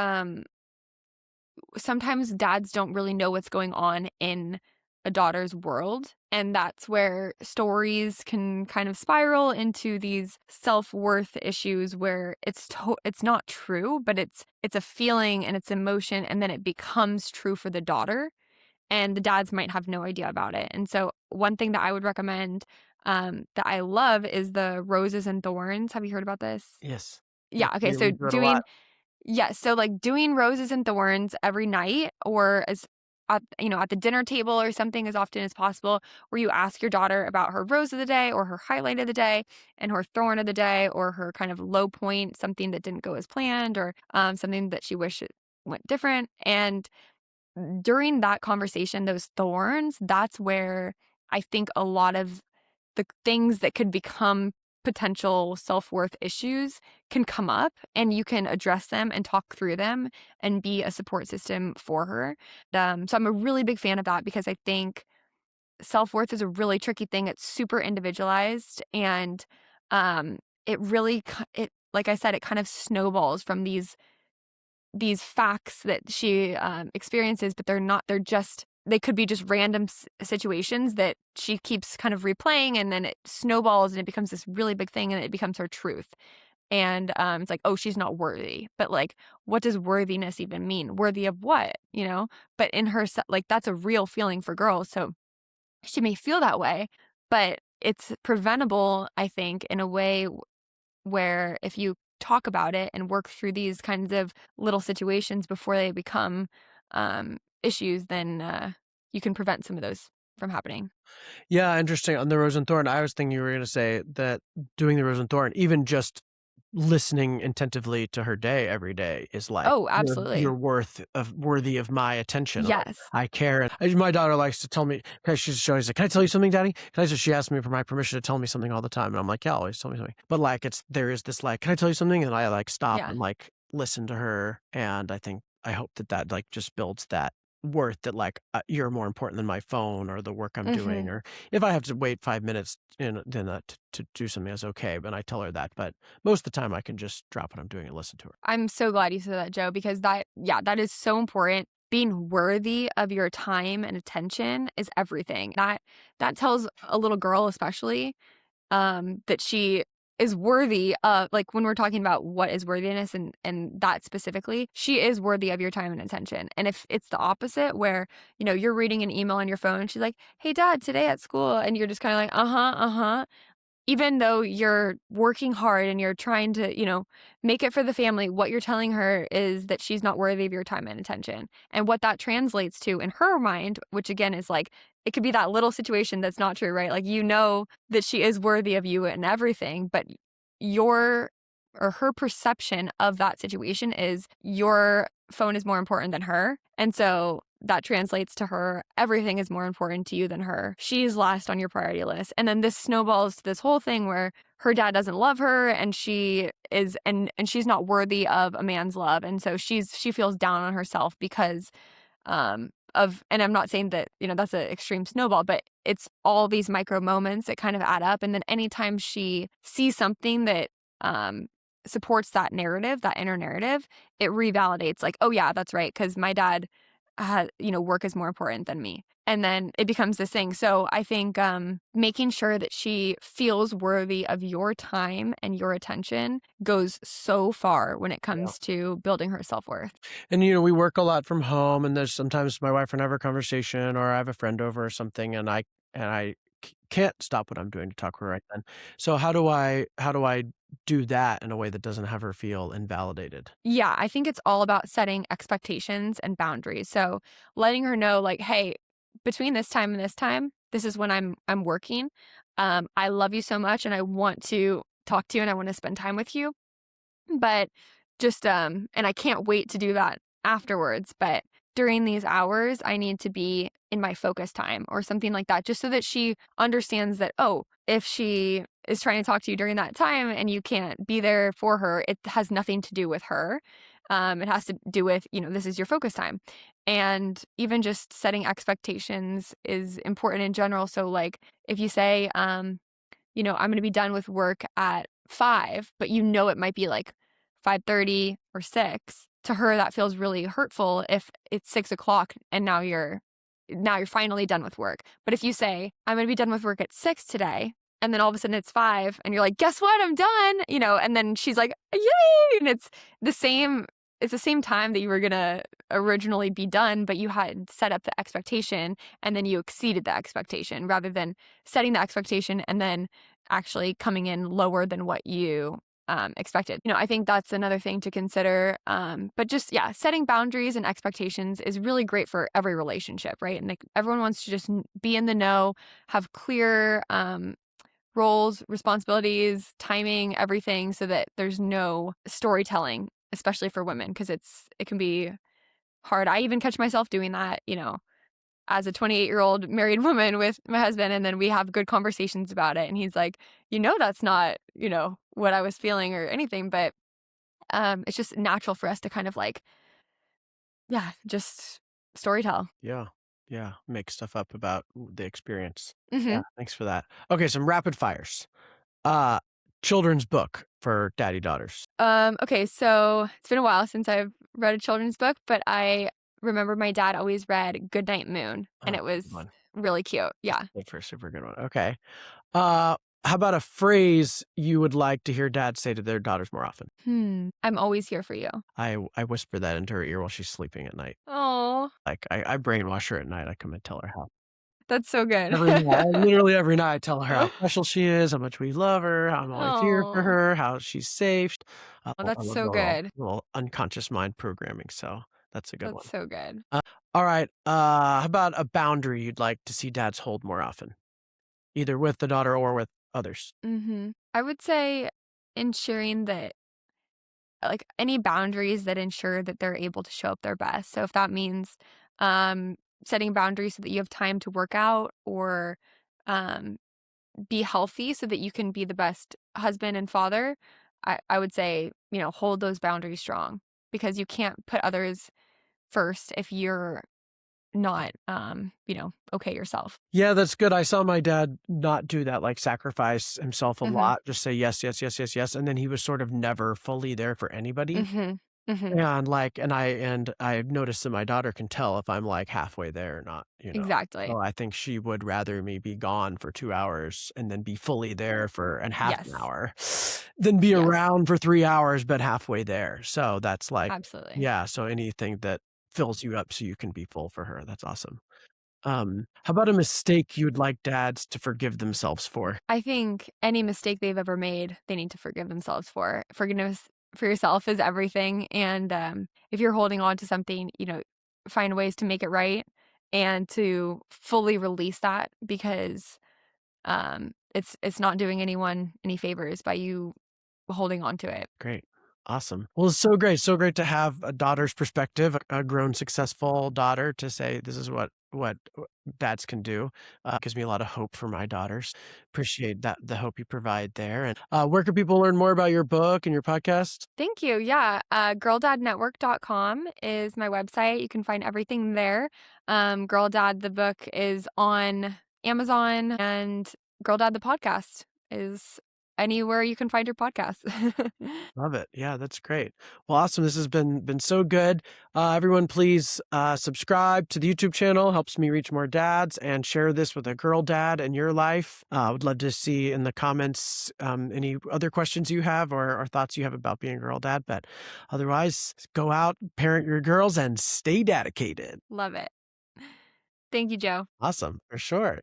sometimes dads don't really know what's going on in a daughter's world. And that's where stories can kind of spiral into these self-worth issues where it's not true, but it's a feeling and it's emotion, and then it becomes true for the daughter. And the dads might have no idea about it. And so one thing that I would recommend that I love is the roses and thorns. Have you heard about this? Yes. Yeah. Yes, Okay. we So do it a lot. yes. So like doing roses and thorns every night or at the dinner table or something as often as possible where you ask your daughter about her rose of the day or her highlight of the day and her thorn of the day or her kind of low point, something that didn't go as planned or something that she wished it went different. And during that conversation, those thorns, that's where I think a lot of the things that could become potential self-worth issues can come up and you can address them and talk through them and be a support system for her. So I'm a really big fan of that because I think self-worth is a really tricky thing. It's super individualized, and, um, it really it like I said, it kind of snowballs from these facts that she, experiences, but they're just they could be just random situations that she keeps kind of replaying, and then it snowballs, and it becomes this really big thing, and it becomes her truth. And, it's like, "Oh, she's not worthy." But, like, what does worthiness even mean? Worthy of what, you know? But in her like, that's a real feeling for girls, so she may feel that way, but it's preventable, I think, in a way where if you talk about it and work through these kinds of little situations before they become, issues, then, you can prevent some of those from happening. Yeah, interesting. On the Rose and Thorn, I was thinking you were gonna say that doing the Rose and Thorn, even just listening attentively to her day every day is like, Oh, you're absolutely. worthy of my attention. Like, Yes. I care. And my daughter likes to tell me, 'cause she's always like, "Can I tell you something, Daddy? Can I?" So she asks me for my permission to tell me something all the time, and I'm like, "Yeah, always tell me something." But like, there is this like, "Can I tell you something?" And I like stop Yeah. and like listen to her, and I hope that like just builds that worth that like, you're more important than my phone or the work I'm doing, Mhm. or if I have to wait 5 minutes then to do something that's okay, but I tell her that, but most of the time I can just drop what I'm doing and listen to her. I'm so glad you said that, Joe, because that is so important. Being worthy of your time and attention is everything. That tells a little girl especially, that she is worthy of, like, when we're talking about what is worthiness and that specifically, she is worthy of your time and attention. And if it's the opposite where, you're reading an email on your phone and she's like, "Hey dad, today at school," and you're just kind of like, "Uh-huh, uh-huh." Even though you're working hard and you're trying to, make it for the family, what you're telling her is that she's not worthy of your time and attention. And what that translates to in her mind, which again is like, it could be that little situation that's not true, right? Like, that she is worthy of you and everything, but your or her perception of that situation is your phone is more important than her. And so that translates to her, everything is more important to you than her. She's last on your priority list. And then this snowballs to this whole thing where her dad doesn't love her and and she's not worthy of a man's love. And so she feels down on herself because and I'm not saying that, that's an extreme snowball, but it's all these micro moments that kind of add up. And then anytime she sees something that um supports that narrative, that inner narrative, it revalidates like, oh yeah, that's right. Cause my dad work is more important than me. And then it becomes this thing. So I think making sure that she feels worthy of your time and your attention goes so far when it Yeah. comes to building her self worth. And, we work a lot from home, and there's sometimes my wife and I have a conversation, or I have a friend over or something, and I can't stop what I'm doing to talk to her right then. So how do I do that in a way that doesn't have her feel invalidated? Yeah, I think it's all about setting expectations and boundaries. So letting her know like, "Hey, between this time and this time, this is when I'm working. I love you so much and I want to talk to you and I want to spend time with you. But just, and I can't wait to do that afterwards, but during these hours, I need to be in my focus time or something like that, just so that she understands that, oh, if she is trying to talk to you during that time and you can't be there for her, it has nothing to do with her. It has to do with, this is your focus time. And even just setting expectations is important in general. So, like, if you say, I'm gonna be done with work at 5, but it might be like 5:30 or 6. To her, that feels really hurtful if it's 6 o'clock and now you're finally done with work. But if you say, "I'm gonna be done with work at 6 today," and then all of a sudden it's 5 and you're like, "Guess what? I'm done," and then she's like, "Yay!" And it's the same time that you were gonna originally be done, but you had set up the expectation and then you exceeded the expectation rather than setting the expectation and then actually coming in lower than what you expected. I think that's another thing to consider. But just, yeah, setting boundaries and expectations is really great for every relationship, right? And like everyone wants to just be in the know, have clear roles, responsibilities, timing, everything so that there's no storytelling, especially for women, because it can be hard. I even catch myself doing that, as a 28-year-old married woman with my husband, and then we have good conversations about it. And he's like, that's not, what I was feeling or anything, but it's just natural for us to kind of like, yeah, just storytell. Yeah. Yeah, make stuff up about the experience. Yeah, Mhm. thanks for that. Okay, some rapid fires. Uh, Children's book for daddy daughters. Okay, so it's been a while since I've read a children's book, but I remember my dad always read Goodnight Moon, and Oh, it was good one. really cute. Yeah. Good for a super good one. Okay. Uh, how about a phrase you would like to hear dads say to their daughters more often? I'm always here for you. I whisper that into her ear while she's sleeping at night. Oh, Like I brainwash her at night. I come and tell her how that's so good. every night, literally every night, I tell her how special she is, how much we love her, how I'm always here for Oh, her, how she's safe. I that's love so the little good. little unconscious mind programming. So that's a good That's one. so good. Uh, all right. How about a boundary you'd like to see dads hold more often, either with the daughter or with others? I would say ensuring that like any boundaries that ensure that they're able to show up their best. So if that means um setting boundaries so that you have time to work out or um be healthy so that you can be the best husband and father, I would say, hold those boundaries strong because you can't put others first if you're not okay yourself. Yeah, that's good. I saw my dad not do that, like sacrifice himself a Mhm. lot, just say yes, yes, yes, yes, yes, and then he was sort of never fully there for anybody. Mhm. Mhm. And I've noticed that my daughter can tell if I'm, like, halfway there or not, you know? Exactly. So I think she would rather me be gone for 2 hours and then be fully there for and half an Yes. hour than be Yes. around for 3 hours, but halfway there. So that's like Absolutely. yeah, so anything that fills you up so you can be full for her, that's awesome. How about a mistake you'd like dads to forgive themselves for? I think any mistake they've ever made, they need to forgive themselves for. Forgiveness for yourself is everything, and, if you're holding on to something, find ways to make it right and to fully release that because, it's not doing anyone any favors by you holding on to it. Great. Awesome. Well, it's so great to have a daughter's perspective, a grown, successful daughter to say, "This is what dads can do." Gives me a lot of hope for my daughters. Appreciate that the hope you provide there. And, where can people learn more about your book and your podcast? Thank you, yeah, girldadnetwork.com is my website, you can find everything there. Girl Dad, the book is on Amazon, and Girl Dad, the podcast is anywhere you can find your podcasts. Love it. Yeah, that's great. Well, awesome. This has been so good. Everyone, please subscribe to the YouTube channel. Helps me reach more dads, and share this with a girl dad in your life. I would love to see in the comments any other questions you have or thoughts you have about being a girl dad. But otherwise, go out, parent your girls, and stay dedicated. Love it. Thank you, Joe. Awesome, for sure.